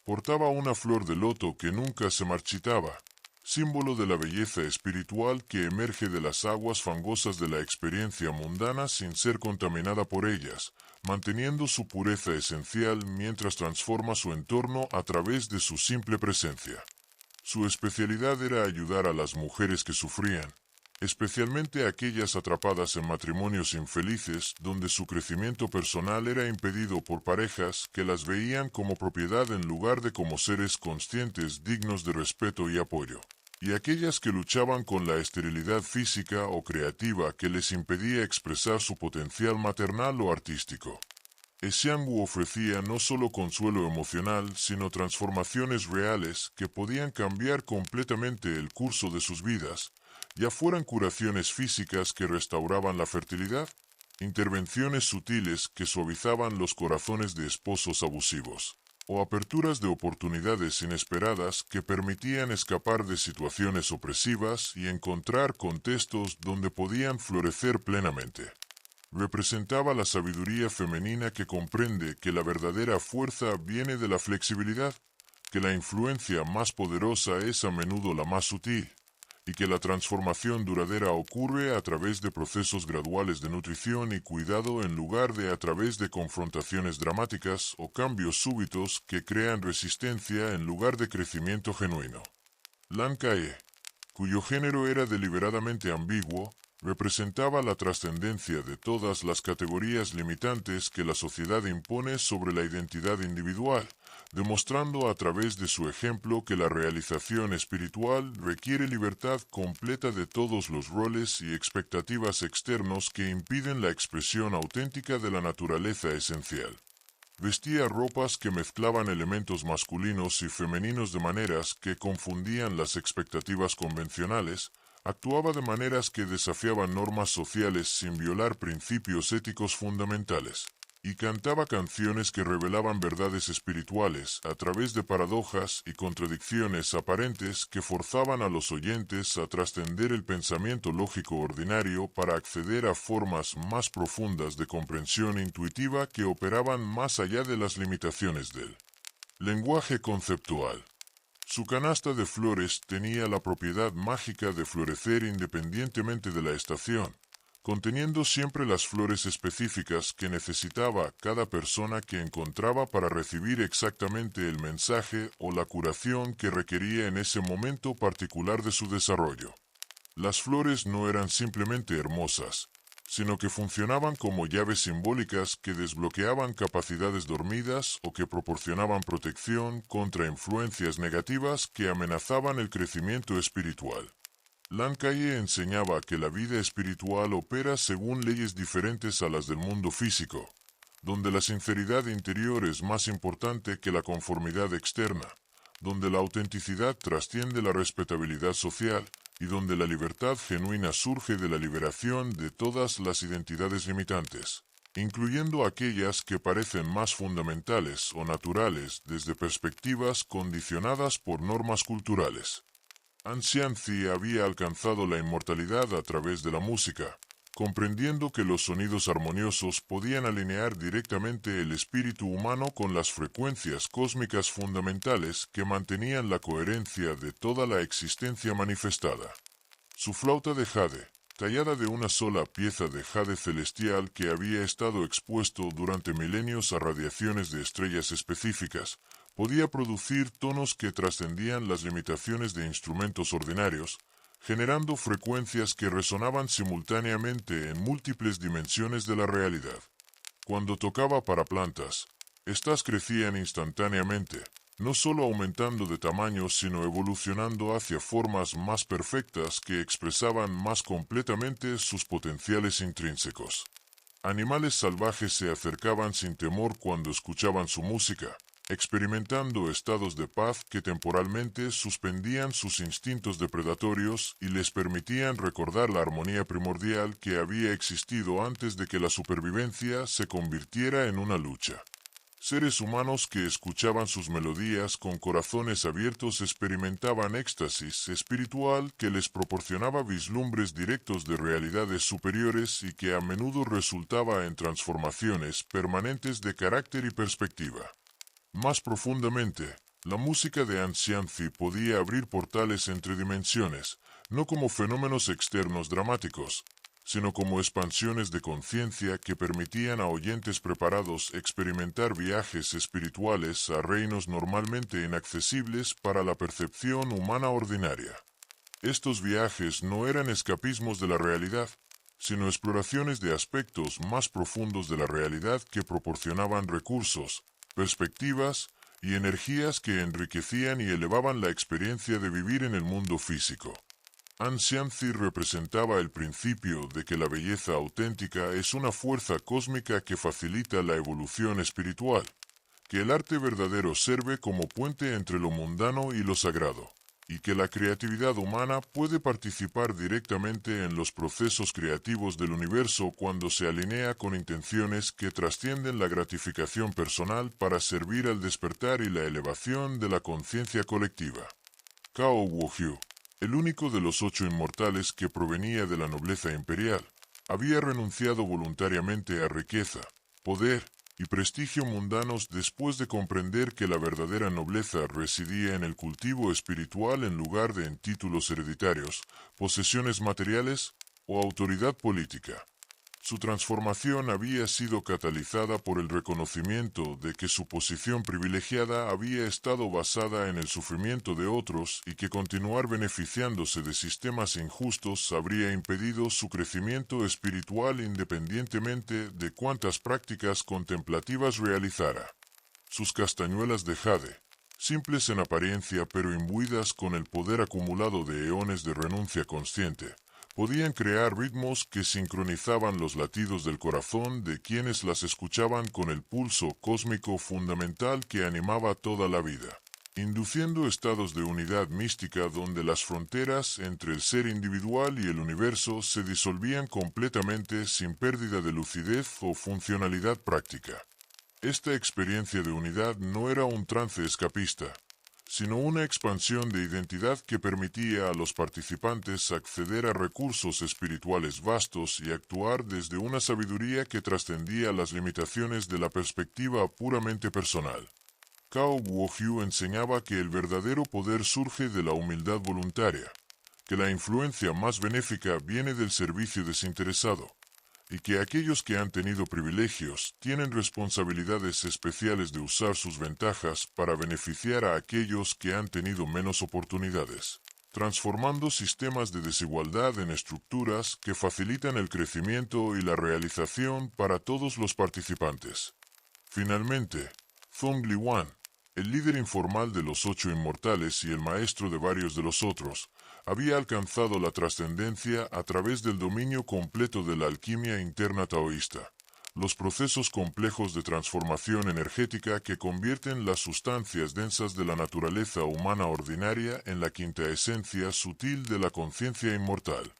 Portaba una flor de loto que nunca se marchitaba, símbolo de la belleza espiritual que emerge de las aguas fangosas de la experiencia mundana sin ser contaminada por ellas, manteniendo su pureza esencial mientras transforma su entorno a través de su simple presencia. Su especialidad era ayudar a las mujeres que sufrían, especialmente aquellas atrapadas en matrimonios infelices donde su crecimiento personal era impedido por parejas que las veían como propiedad en lugar de como seres conscientes dignos de respeto y apoyo, y aquellas que luchaban con la esterilidad física o creativa que les impedía expresar su potencial maternal o artístico. Xianggu ofrecía no solo consuelo emocional, sino transformaciones reales que podían cambiar completamente el curso de sus vidas, ya fueran curaciones físicas que restauraban la fertilidad, intervenciones sutiles que suavizaban los corazones de esposos abusivos, o aperturas de oportunidades inesperadas que permitían escapar de situaciones opresivas y encontrar contextos donde podían florecer plenamente. Representaba la sabiduría femenina que comprende que la verdadera fuerza viene de la flexibilidad, que la influencia más poderosa es a menudo la más sutil, y que la transformación duradera ocurre a través de procesos graduales de nutrición y cuidado en lugar de a través de confrontaciones dramáticas o cambios súbitos que crean resistencia en lugar de crecimiento genuino. Lan Cae, cuyo género era deliberadamente ambiguo, representaba la trascendencia de todas las categorías limitantes que la sociedad impone sobre la identidad individual, demostrando a través de su ejemplo que la realización espiritual requiere libertad completa de todos los roles y expectativas externos que impiden la expresión auténtica de la naturaleza esencial. Vestía ropas que mezclaban elementos masculinos y femeninos de maneras que confundían las expectativas convencionales, actuaba de maneras que desafiaban normas sociales sin violar principios éticos fundamentales, y cantaba canciones que revelaban verdades espirituales a través de paradojas y contradicciones aparentes que forzaban a los oyentes a trascender el pensamiento lógico ordinario para acceder a formas más profundas de comprensión intuitiva que operaban más allá de las limitaciones del Lenguaje conceptual. Su canasta de flores tenía la propiedad mágica de florecer independientemente de la estación, conteniendo siempre las flores específicas que necesitaba cada persona que encontraba para recibir exactamente el mensaje o la curación que requería en ese momento particular de su desarrollo. Las flores no eran simplemente hermosas, sino que funcionaban como llaves simbólicas que desbloqueaban capacidades dormidas o que proporcionaban protección contra influencias negativas que amenazaban el crecimiento espiritual. Lancalle enseñaba que la vida espiritual opera según leyes diferentes a las del mundo físico, donde la sinceridad interior es más importante que la conformidad externa, donde la autenticidad trasciende la respetabilidad social y donde la libertad genuina surge de la liberación de todas las identidades limitantes, incluyendo aquellas que parecen más fundamentales o naturales desde perspectivas condicionadas por normas culturales. Ancianzi había alcanzado la inmortalidad a través de la música, comprendiendo que los sonidos armoniosos podían alinear directamente el espíritu humano con las frecuencias cósmicas fundamentales que mantenían la coherencia de toda la existencia manifestada. Su flauta de jade, tallada de una sola pieza de jade celestial que había estado expuesto durante milenios a radiaciones de estrellas específicas, podía producir tonos que trascendían las limitaciones de instrumentos ordinarios, generando frecuencias que resonaban simultáneamente en múltiples dimensiones de la realidad. Cuando tocaba para plantas, éstas crecían instantáneamente, no solo aumentando de tamaño, sino evolucionando hacia formas más perfectas que expresaban más completamente sus potenciales intrínsecos. Animales salvajes se acercaban sin temor cuando escuchaban su música, experimentando estados de paz que temporalmente suspendían sus instintos depredatorios y les permitían recordar la armonía primordial que había existido antes de que la supervivencia se convirtiera en una lucha. Seres humanos que escuchaban sus melodías con corazones abiertos experimentaban éxtasis espiritual que les proporcionaba vislumbres directos de realidades superiores y que a menudo resultaba en transformaciones permanentes de carácter y perspectiva. Más profundamente, la música de Ancianzi podía abrir portales entre dimensiones, no como fenómenos externos dramáticos, sino como expansiones de conciencia que permitían a oyentes preparados experimentar viajes espirituales a reinos normalmente inaccesibles para la percepción humana ordinaria. Estos viajes no eran escapismos de la realidad, sino exploraciones de aspectos más profundos de la realidad que proporcionaban recursos, perspectivas y energías que enriquecían y elevaban la experiencia de vivir en el mundo físico. Ancianzi representaba el principio de que la belleza auténtica es una fuerza cósmica que facilita la evolución espiritual, que el arte verdadero sirve como puente entre lo mundano y lo sagrado, y que la creatividad humana puede participar directamente en los procesos creativos del universo cuando se alinea con intenciones que trascienden la gratificación personal para servir al despertar y la elevación de la conciencia colectiva. Cao Guoyu, el único de los 8 inmortales que provenía de la nobleza imperial, había renunciado voluntariamente a riqueza, poder y prestigio mundanos después de comprender que la verdadera nobleza residía en el cultivo espiritual en lugar de en títulos hereditarios, posesiones materiales o autoridad política. Su transformación había sido catalizada por el reconocimiento de que su posición privilegiada había estado basada en el sufrimiento de otros y que continuar beneficiándose de sistemas injustos habría impedido su crecimiento espiritual independientemente de cuántas prácticas contemplativas realizara. Sus castañuelas de jade, simples en apariencia pero imbuidas con el poder acumulado de eones de renuncia consciente, podían crear ritmos que sincronizaban los latidos del corazón de quienes las escuchaban con el pulso cósmico fundamental que animaba toda la vida, induciendo estados de unidad mística donde las fronteras entre el ser individual y el universo se disolvían completamente sin pérdida de lucidez o funcionalidad práctica. Esta experiencia de unidad no era un trance escapista, sino una expansión de identidad que permitía a los participantes acceder a recursos espirituales vastos y actuar desde una sabiduría que trascendía las limitaciones de la perspectiva puramente personal. Cao Guoyu enseñaba que el verdadero poder surge de la humildad voluntaria, que la influencia más benéfica viene del servicio desinteresado, y que aquellos que han tenido privilegios tienen responsabilidades especiales de usar sus ventajas para beneficiar a aquellos que han tenido menos oportunidades, transformando sistemas de desigualdad en estructuras que facilitan el crecimiento y la realización para todos los participantes. Finalmente, Zhongli Wan, el líder informal de los 8 inmortales y el maestro de varios de los otros, había alcanzado la trascendencia a través del dominio completo de la alquimia interna taoísta, los procesos complejos de transformación energética que convierten las sustancias densas de la naturaleza humana ordinaria en la quinta esencia sutil de la conciencia inmortal.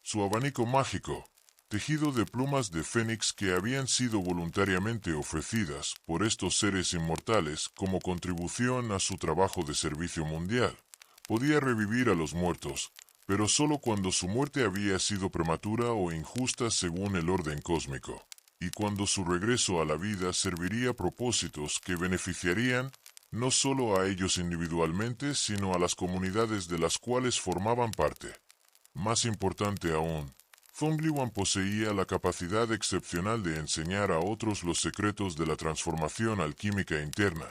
Su abanico mágico, tejido de plumas de fénix que habían sido voluntariamente ofrecidas por estos seres inmortales como contribución a su trabajo de servicio mundial, podía revivir a los muertos, pero solo cuando su muerte había sido prematura o injusta según el orden cósmico, y cuando su regreso a la vida serviría a propósitos que beneficiarían no solo a ellos individualmente, sino a las comunidades de las cuales formaban parte. Más importante aún, Zhongli Wan poseía la capacidad excepcional de enseñar a otros los secretos de la transformación alquímica interna,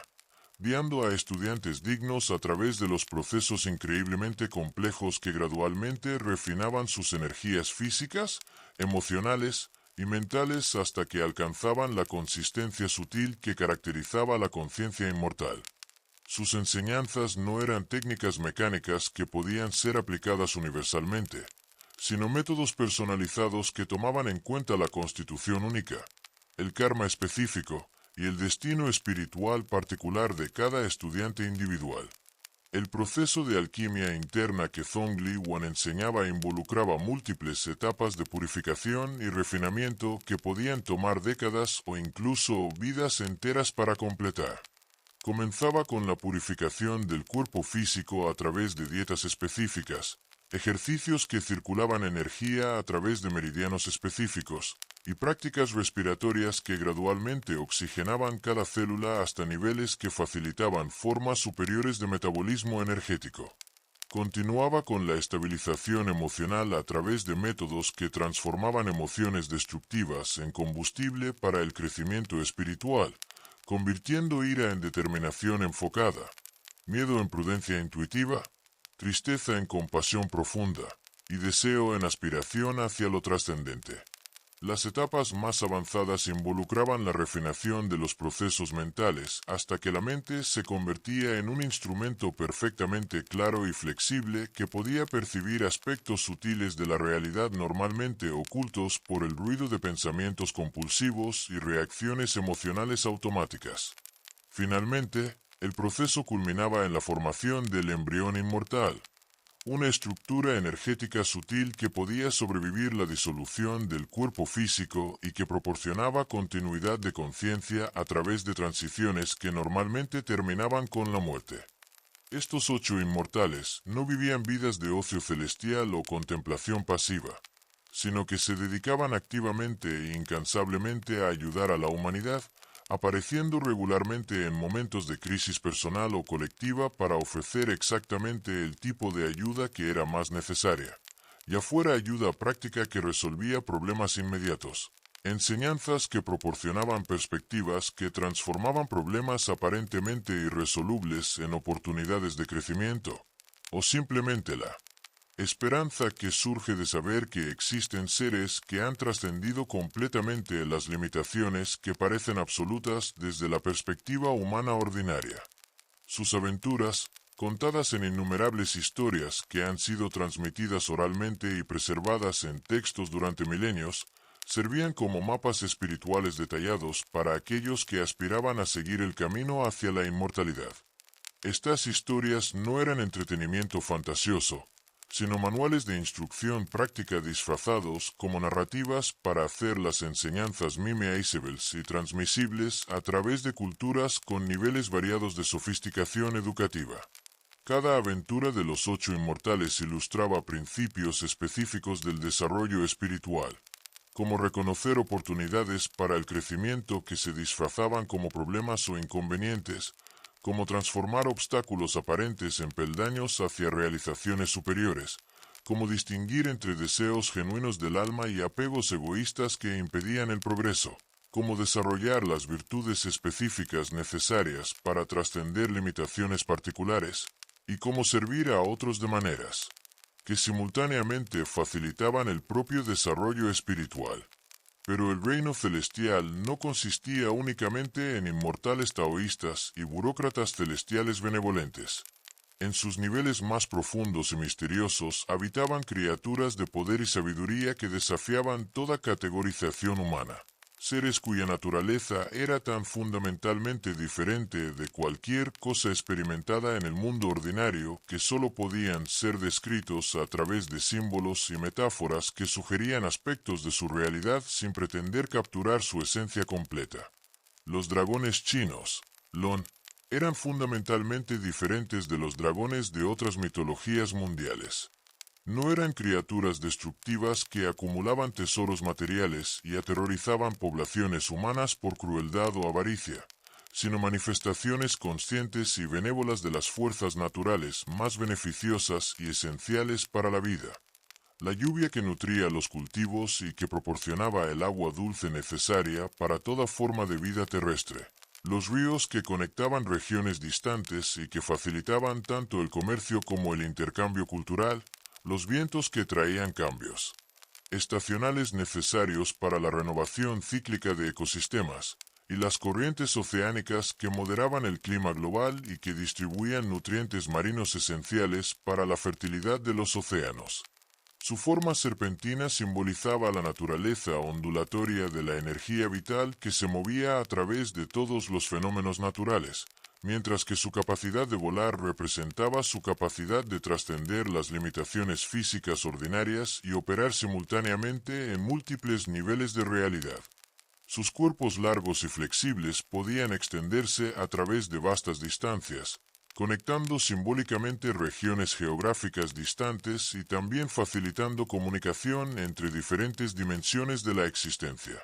guiando a estudiantes dignos a través de los procesos increíblemente complejos que gradualmente refinaban sus energías físicas, emocionales y mentales hasta que alcanzaban la consistencia sutil que caracterizaba la conciencia inmortal. Sus enseñanzas no eran técnicas mecánicas que podían ser aplicadas universalmente, sino métodos personalizados que tomaban en cuenta la constitución única, el karma específico y el destino espiritual particular de cada estudiante individual. El proceso de alquimia interna que Zhongli Wan enseñaba involucraba múltiples etapas de purificación y refinamiento que podían tomar décadas o incluso vidas enteras para completar. Comenzaba con la purificación del cuerpo físico a través de dietas específicas, ejercicios que circulaban energía a través de meridianos específicos, y prácticas respiratorias que gradualmente oxigenaban cada célula hasta niveles que facilitaban formas superiores de metabolismo energético. Continuaba con la estabilización emocional a través de métodos que transformaban emociones destructivas en combustible para el crecimiento espiritual, convirtiendo ira en determinación enfocada, miedo en prudencia intuitiva, tristeza en compasión profunda y deseo en aspiración hacia lo trascendente. Las etapas más avanzadas involucraban la refinación de los procesos mentales hasta que la mente se convertía en un instrumento perfectamente claro y flexible que podía percibir aspectos sutiles de la realidad normalmente ocultos por el ruido de pensamientos compulsivos y reacciones emocionales automáticas. Finalmente, el proceso culminaba en la formación del embrión inmortal, una estructura energética sutil que podía sobrevivir la disolución del cuerpo físico y que proporcionaba continuidad de conciencia a través de transiciones que normalmente terminaban con la muerte. Estos 8 inmortales no vivían vidas de ocio celestial o contemplación pasiva, sino que se dedicaban activamente e incansablemente a ayudar a la humanidad, apareciendo regularmente en momentos de crisis personal o colectiva para ofrecer exactamente el tipo de ayuda que era más necesaria, ya fuera ayuda práctica que resolvía problemas inmediatos, enseñanzas que proporcionaban perspectivas que transformaban problemas aparentemente irresolubles en oportunidades de crecimiento, o simplemente la esperanza que surge de saber que existen seres que han trascendido completamente las limitaciones que parecen absolutas desde la perspectiva humana ordinaria. Sus aventuras, contadas en innumerables historias que han sido transmitidas oralmente y preservadas en textos durante milenios, servían como mapas espirituales detallados para aquellos que aspiraban a seguir el camino hacia la inmortalidad. Estas historias no eran entretenimiento fantasioso, sino manuales de instrucción práctica disfrazados como narrativas para hacer las enseñanzas memeables y transmisibles a través de culturas con niveles variados de sofisticación educativa. Cada aventura de los 8 inmortales ilustraba principios específicos del desarrollo espiritual, como reconocer oportunidades para el crecimiento que se disfrazaban como problemas o inconvenientes, como transformar obstáculos aparentes en peldaños hacia realizaciones superiores, como distinguir entre deseos genuinos del alma y apegos egoístas que impedían el progreso, como desarrollar las virtudes específicas necesarias para trascender limitaciones particulares, y cómo servir a otros de maneras que simultáneamente facilitaban el propio desarrollo espiritual. Pero el reino celestial no consistía únicamente en inmortales taoístas y burócratas celestiales benevolentes. En sus niveles más profundos y misteriosos habitaban criaturas de poder y sabiduría que desafiaban toda categorización humana, seres cuya naturaleza era tan fundamentalmente diferente de cualquier cosa experimentada en el mundo ordinario que sólo podían ser descritos a través de símbolos y metáforas que sugerían aspectos de su realidad sin pretender capturar su esencia completa. Los dragones chinos, Lon, eran fundamentalmente diferentes de los dragones de otras mitologías mundiales. No eran criaturas destructivas que acumulaban tesoros materiales y aterrorizaban poblaciones humanas por crueldad o avaricia, sino manifestaciones conscientes y benévolas de las fuerzas naturales más beneficiosas y esenciales para la vida. La lluvia que nutría los cultivos y que proporcionaba el agua dulce necesaria para toda forma de vida terrestre. Los ríos que conectaban regiones distantes y que facilitaban tanto el comercio como el intercambio cultural. Los vientos que traían cambios estacionales necesarios para la renovación cíclica de ecosistemas, y las corrientes oceánicas que moderaban el clima global y que distribuían nutrientes marinos esenciales para la fertilidad de los océanos. Su forma serpentina simbolizaba la naturaleza ondulatoria de la energía vital que se movía a través de todos los fenómenos naturales, mientras que su capacidad de volar representaba su capacidad de trascender las limitaciones físicas ordinarias y operar simultáneamente en múltiples niveles de realidad. Sus cuerpos largos y flexibles podían extenderse a través de vastas distancias, conectando simbólicamente regiones geográficas distantes y también facilitando comunicación entre diferentes dimensiones de la existencia.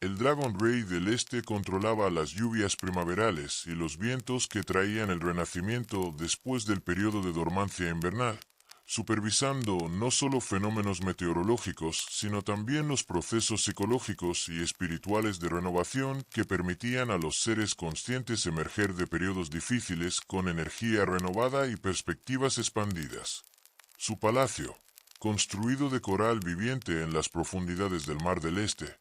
El Dragon Rey del Este controlaba las lluvias primaverales y los vientos que traían el renacimiento después del periodo de dormancia invernal, supervisando no solo fenómenos meteorológicos, sino también los procesos psicológicos y espirituales de renovación que permitían a los seres conscientes emerger de periodos difíciles con energía renovada y perspectivas expandidas. Su palacio, construido de coral viviente en las profundidades del Mar del Este,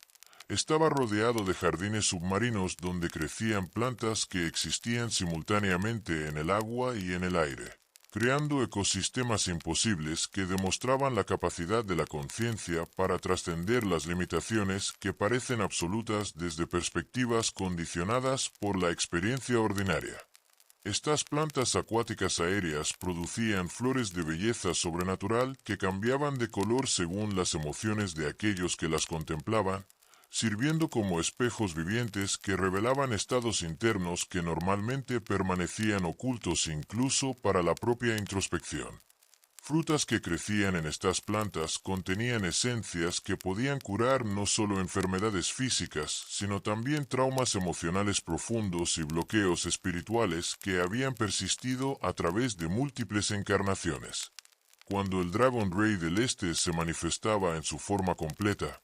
estaba rodeado de jardines submarinos donde crecían plantas que existían simultáneamente en el agua y en el aire, creando ecosistemas imposibles que demostraban la capacidad de la conciencia para trascender las limitaciones que parecen absolutas desde perspectivas condicionadas por la experiencia ordinaria. Estas plantas acuáticas aéreas producían flores de belleza sobrenatural que cambiaban de color según las emociones de aquellos que las contemplaban, sirviendo como espejos vivientes que revelaban estados internos que normalmente permanecían ocultos incluso para la propia introspección. Frutas que crecían en estas plantas contenían esencias que podían curar no solo enfermedades físicas, sino también traumas emocionales profundos y bloqueos espirituales que habían persistido a través de múltiples encarnaciones. Cuando el Dragon Rey del Este se manifestaba en su forma completa,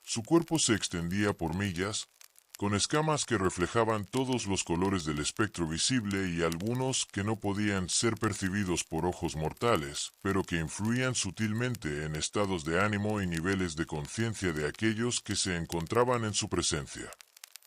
su cuerpo se extendía por millas, con escamas que reflejaban todos los colores del espectro visible y algunos que no podían ser percibidos por ojos mortales, pero que influían sutilmente en estados de ánimo y niveles de conciencia de aquellos que se encontraban en su presencia.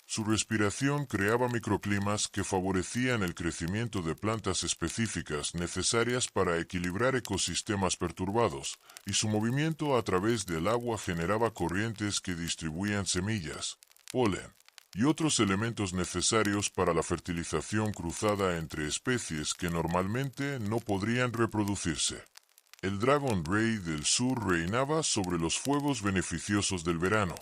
Su respiración creaba microclimas que favorecían el crecimiento de plantas específicas necesarias para equilibrar ecosistemas perturbados, y su movimiento a través del agua generaba corrientes que distribuían semillas, polen y otros elementos necesarios para la fertilización cruzada entre especies que normalmente no podrían reproducirse. El Dragon Rey del Sur reinaba sobre los fuegos beneficiosos del verano,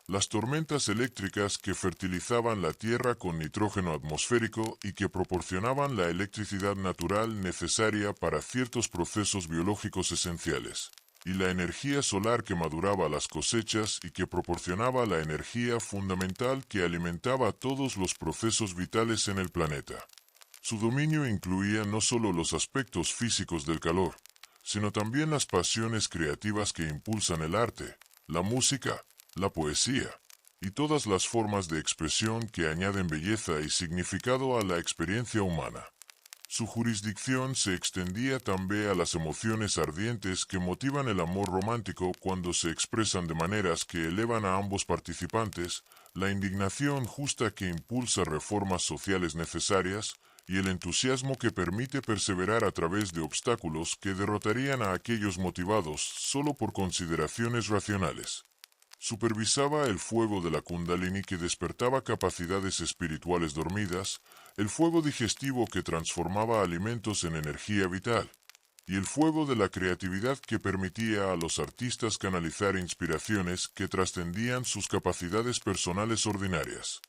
las tormentas eléctricas que fertilizaban la Tierra con nitrógeno atmosférico y que proporcionaban la electricidad natural necesaria para ciertos procesos biológicos esenciales, y la energía solar que maduraba las cosechas y que proporcionaba la energía fundamental que alimentaba todos los procesos vitales en el planeta. Su dominio incluía no solo los aspectos físicos del calor, sino también las pasiones creativas que impulsan el arte, la música, la poesía, y todas las formas de expresión que añaden belleza y significado a la experiencia humana. Su jurisdicción se extendía también a las emociones ardientes que motivan el amor romántico cuando se expresan de maneras que elevan a ambos participantes, la indignación justa que impulsa reformas sociales necesarias, y el entusiasmo que permite perseverar a través de obstáculos que derrotarían a aquellos motivados solo por consideraciones racionales. Supervisaba el fuego de la Kundalini que despertaba capacidades espirituales dormidas, el fuego digestivo que transformaba alimentos en energía vital, y el fuego de la creatividad que permitía a los artistas canalizar inspiraciones que trascendían sus capacidades personales ordinarias.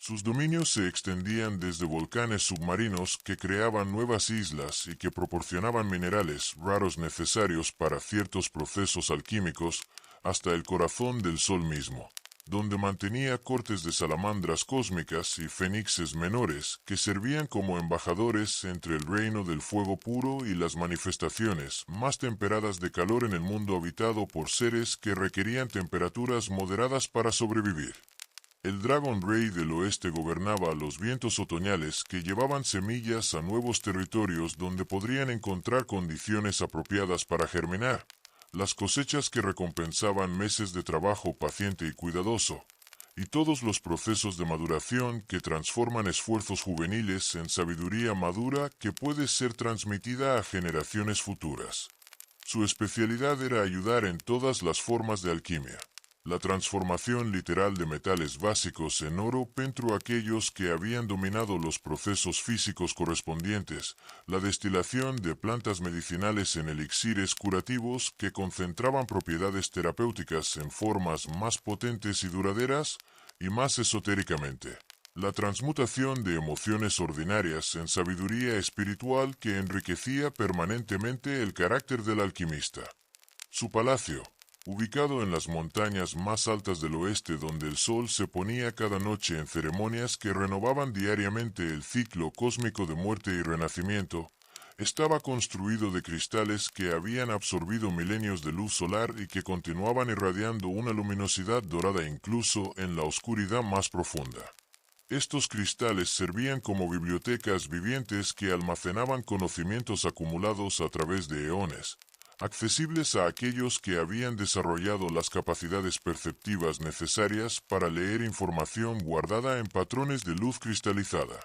Sus dominios se extendían desde volcanes submarinos que creaban nuevas islas y que proporcionaban minerales raros necesarios para ciertos procesos alquímicos, hasta el corazón del Sol mismo, donde mantenía cortes de salamandras cósmicas y fénixes menores que servían como embajadores entre el reino del fuego puro y las manifestaciones más temperadas de calor en el mundo habitado por seres que requerían temperaturas moderadas para sobrevivir. El Dragon Rey del Oeste gobernaba los vientos otoñales que llevaban semillas a nuevos territorios donde podrían encontrar condiciones apropiadas para germinar, las cosechas que recompensaban meses de trabajo paciente y cuidadoso, y todos los procesos de maduración que transforman esfuerzos juveniles en sabiduría madura que puede ser transmitida a generaciones futuras. Su especialidad era ayudar en todas las formas de alquimia. La transformación literal de metales básicos en oro pentru aquellos que habían dominado los procesos físicos correspondientes, la destilación de plantas medicinales en elixires curativos que concentraban propiedades terapéuticas en formas más potentes y duraderas, y más esotéricamente, la transmutación de emociones ordinarias en sabiduría espiritual que enriquecía permanentemente el carácter del alquimista. Su palacio, ubicado en las montañas más altas del oeste donde el sol se ponía cada noche en ceremonias que renovaban diariamente el ciclo cósmico de muerte y renacimiento, estaba construido de cristales que habían absorbido milenios de luz solar y que continuaban irradiando una luminosidad dorada incluso en la oscuridad más profunda. Estos cristales servían como bibliotecas vivientes que almacenaban conocimientos acumulados a través de eones, accesibles a aquellos que habían desarrollado las capacidades perceptivas necesarias para leer información guardada en patrones de luz cristalizada.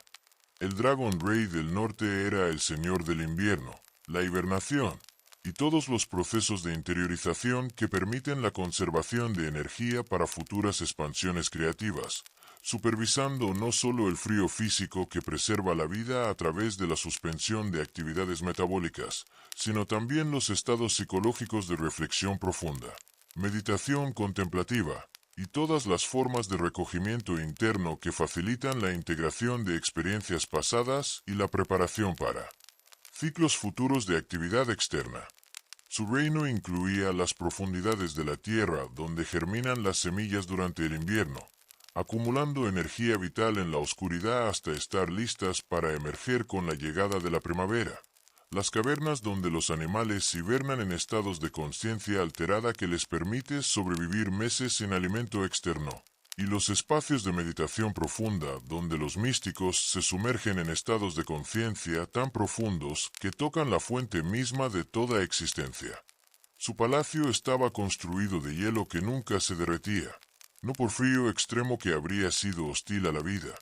El Dragon Rey del Norte era el señor del invierno, la hibernación, y todos los procesos de interiorización que permiten la conservación de energía para futuras expansiones creativas, supervisando no solo el frío físico que preserva la vida a través de la suspensión de actividades metabólicas, sino también los estados psicológicos de reflexión profunda, meditación contemplativa, y todas las formas de recogimiento interno que facilitan la integración de experiencias pasadas y la preparación para ciclos futuros de actividad externa. Su reino incluía las profundidades de la tierra donde germinan las semillas durante el invierno, acumulando energía vital en la oscuridad hasta estar listas para emerger con la llegada de la primavera. Las cavernas donde los animales hibernan en estados de conciencia alterada que les permite sobrevivir meses sin alimento externo. Y los espacios de meditación profunda donde los místicos se sumergen en estados de conciencia tan profundos que tocan la fuente misma de toda existencia. Su palacio estaba construido de hielo que nunca se derretía, no por frío extremo que habría sido hostil a la vida,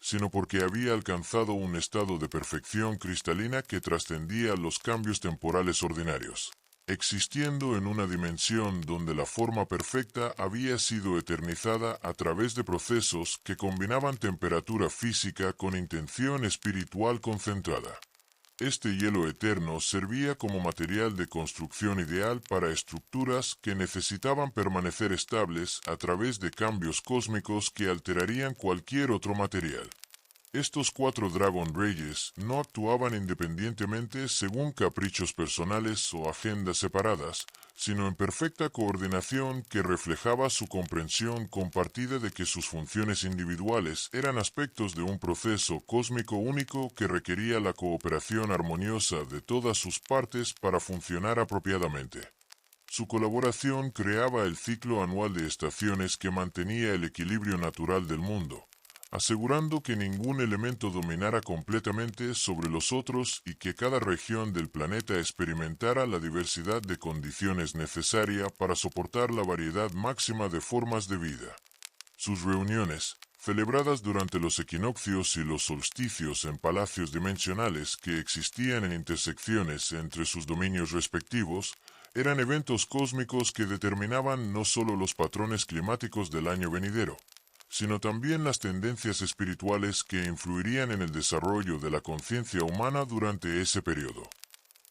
sino porque había alcanzado un estado de perfección cristalina que trascendía los cambios temporales ordinarios, existiendo en una dimensión donde la forma perfecta había sido eternizada a través de procesos que combinaban temperatura física con intención espiritual concentrada. Este hielo eterno servía como material de construcción ideal para estructuras que necesitaban permanecer estables a través de cambios cósmicos que alterarían cualquier otro material. Estos 4 Dragon Reyes no actuaban independientemente según caprichos personales o agendas separadas, sino en perfecta coordinación que reflejaba su comprensión compartida de que sus funciones individuales eran aspectos de un proceso cósmico único que requería la cooperación armoniosa de todas sus partes para funcionar apropiadamente. Su colaboración creaba el ciclo anual de estaciones que mantenía el equilibrio natural del mundo, asegurando que ningún elemento dominara completamente sobre los otros y que cada región del planeta experimentara la diversidad de condiciones necesaria para soportar la variedad máxima de formas de vida. Sus reuniones, celebradas durante los equinoccios y los solsticios en palacios dimensionales que existían en intersecciones entre sus dominios respectivos, eran eventos cósmicos que determinaban no solo los patrones climáticos del año venidero, sino también las tendencias espirituales que influirían en el desarrollo de la conciencia humana durante ese periodo.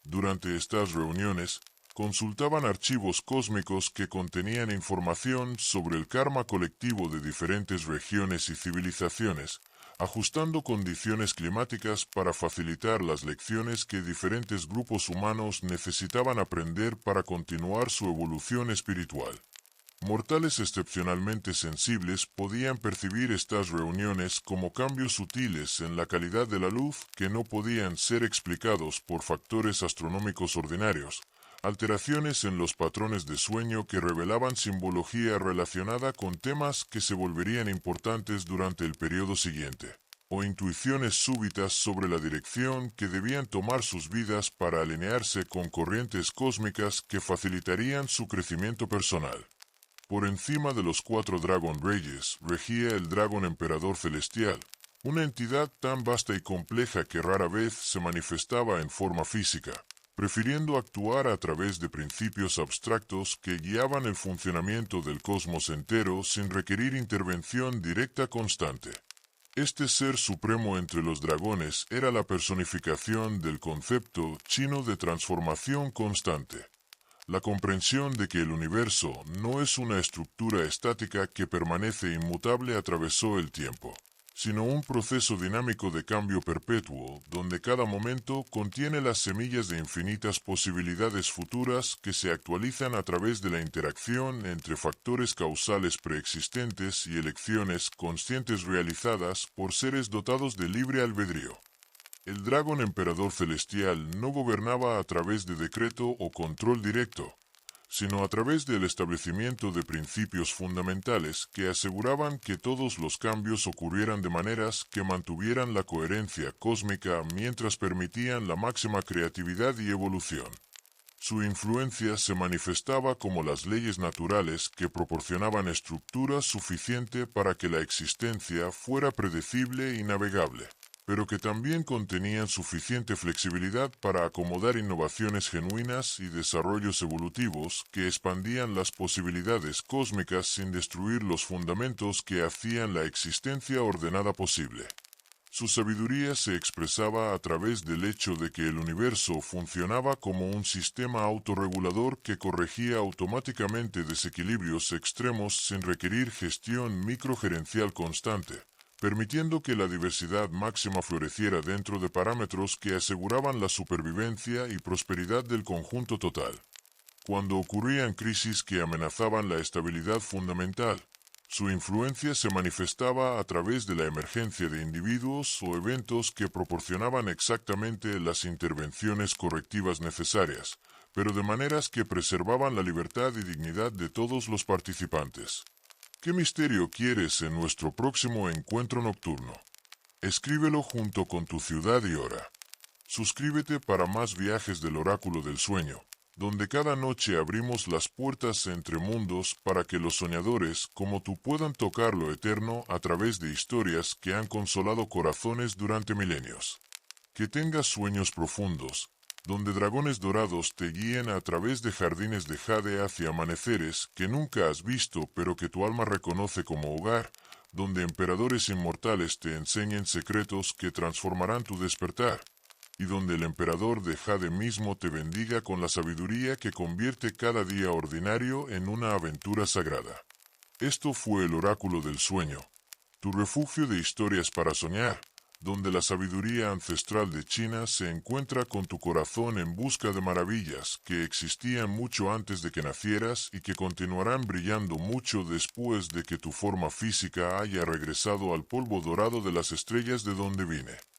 Durante estas reuniones, consultaban archivos cósmicos que contenían información sobre el karma colectivo de diferentes regiones y civilizaciones, ajustando condiciones climáticas para facilitar las lecciones que diferentes grupos humanos necesitaban aprender para continuar su evolución espiritual. Mortales excepcionalmente sensibles podían percibir estas reuniones como cambios sutiles en la calidad de la luz que no podían ser explicados por factores astronómicos ordinarios, alteraciones en los patrones de sueño que revelaban simbología relacionada con temas que se volverían importantes durante el periodo siguiente, o intuiciones súbitas sobre la dirección que debían tomar sus vidas para alinearse con corrientes cósmicas que facilitarían su crecimiento personal. Por encima de los 4 Dragon Reyes regía el Dragón Emperador Celestial, una entidad tan vasta y compleja que rara vez se manifestaba en forma física, prefiriendo actuar a través de principios abstractos que guiaban el funcionamiento del cosmos entero sin requerir intervención directa constante. Este ser supremo entre los dragones era la personificación del concepto chino de transformación constante. La comprensión de que el universo no es una estructura estática que permanece inmutable atravesó el tiempo, sino un proceso dinámico de cambio perpetuo, donde cada momento contiene las semillas de infinitas posibilidades futuras que se actualizan a través de la interacción entre factores causales preexistentes y elecciones conscientes realizadas por seres dotados de libre albedrío. El Dragón Emperador Celestial no gobernaba a través de decreto o control directo, sino a través del establecimiento de principios fundamentales que aseguraban que todos los cambios ocurrieran de maneras que mantuvieran la coherencia cósmica mientras permitían la máxima creatividad y evolución. Su influencia se manifestaba como las leyes naturales que proporcionaban estructura suficiente para que la existencia fuera predecible y navegable, pero que también contenían suficiente flexibilidad para acomodar innovaciones genuinas y desarrollos evolutivos que expandían las posibilidades cósmicas sin destruir los fundamentos que hacían la existencia ordenada posible. Su sabiduría se expresaba a través del hecho de que el universo funcionaba como un sistema autorregulador que corregía automáticamente desequilibrios extremos sin requerir gestión microgerencial constante, permitiendo que la diversidad máxima floreciera dentro de parámetros que aseguraban la supervivencia y prosperidad del conjunto total. Cuando ocurrían crisis que amenazaban la estabilidad fundamental, su influencia se manifestaba a través de la emergencia de individuos o eventos que proporcionaban exactamente las intervenciones correctivas necesarias, pero de maneras que preservaban la libertad y dignidad de todos los participantes. ¿Qué misterio quieres en nuestro próximo encuentro nocturno? Escríbelo junto con tu ciudad y hora. Suscríbete para más viajes del Oráculo del Sueño, donde cada noche abrimos las puertas entre mundos para que los soñadores como tú puedan tocar lo eterno a través de historias que han consolado corazones durante milenios. Que tengas sueños profundos, donde dragones dorados te guíen a través de jardines de jade hacia amaneceres que nunca has visto pero que tu alma reconoce como hogar, donde emperadores inmortales te enseñen secretos que transformarán tu despertar, y donde el emperador de jade mismo te bendiga con la sabiduría que convierte cada día ordinario en una aventura sagrada. Esto fue el Oráculo del Sueño, tu refugio de historias para soñar, donde la sabiduría ancestral de China se encuentra con tu corazón en busca de maravillas que existían mucho antes de que nacieras y que continuarán brillando mucho después de que tu forma física haya regresado al polvo dorado de las estrellas de donde vine.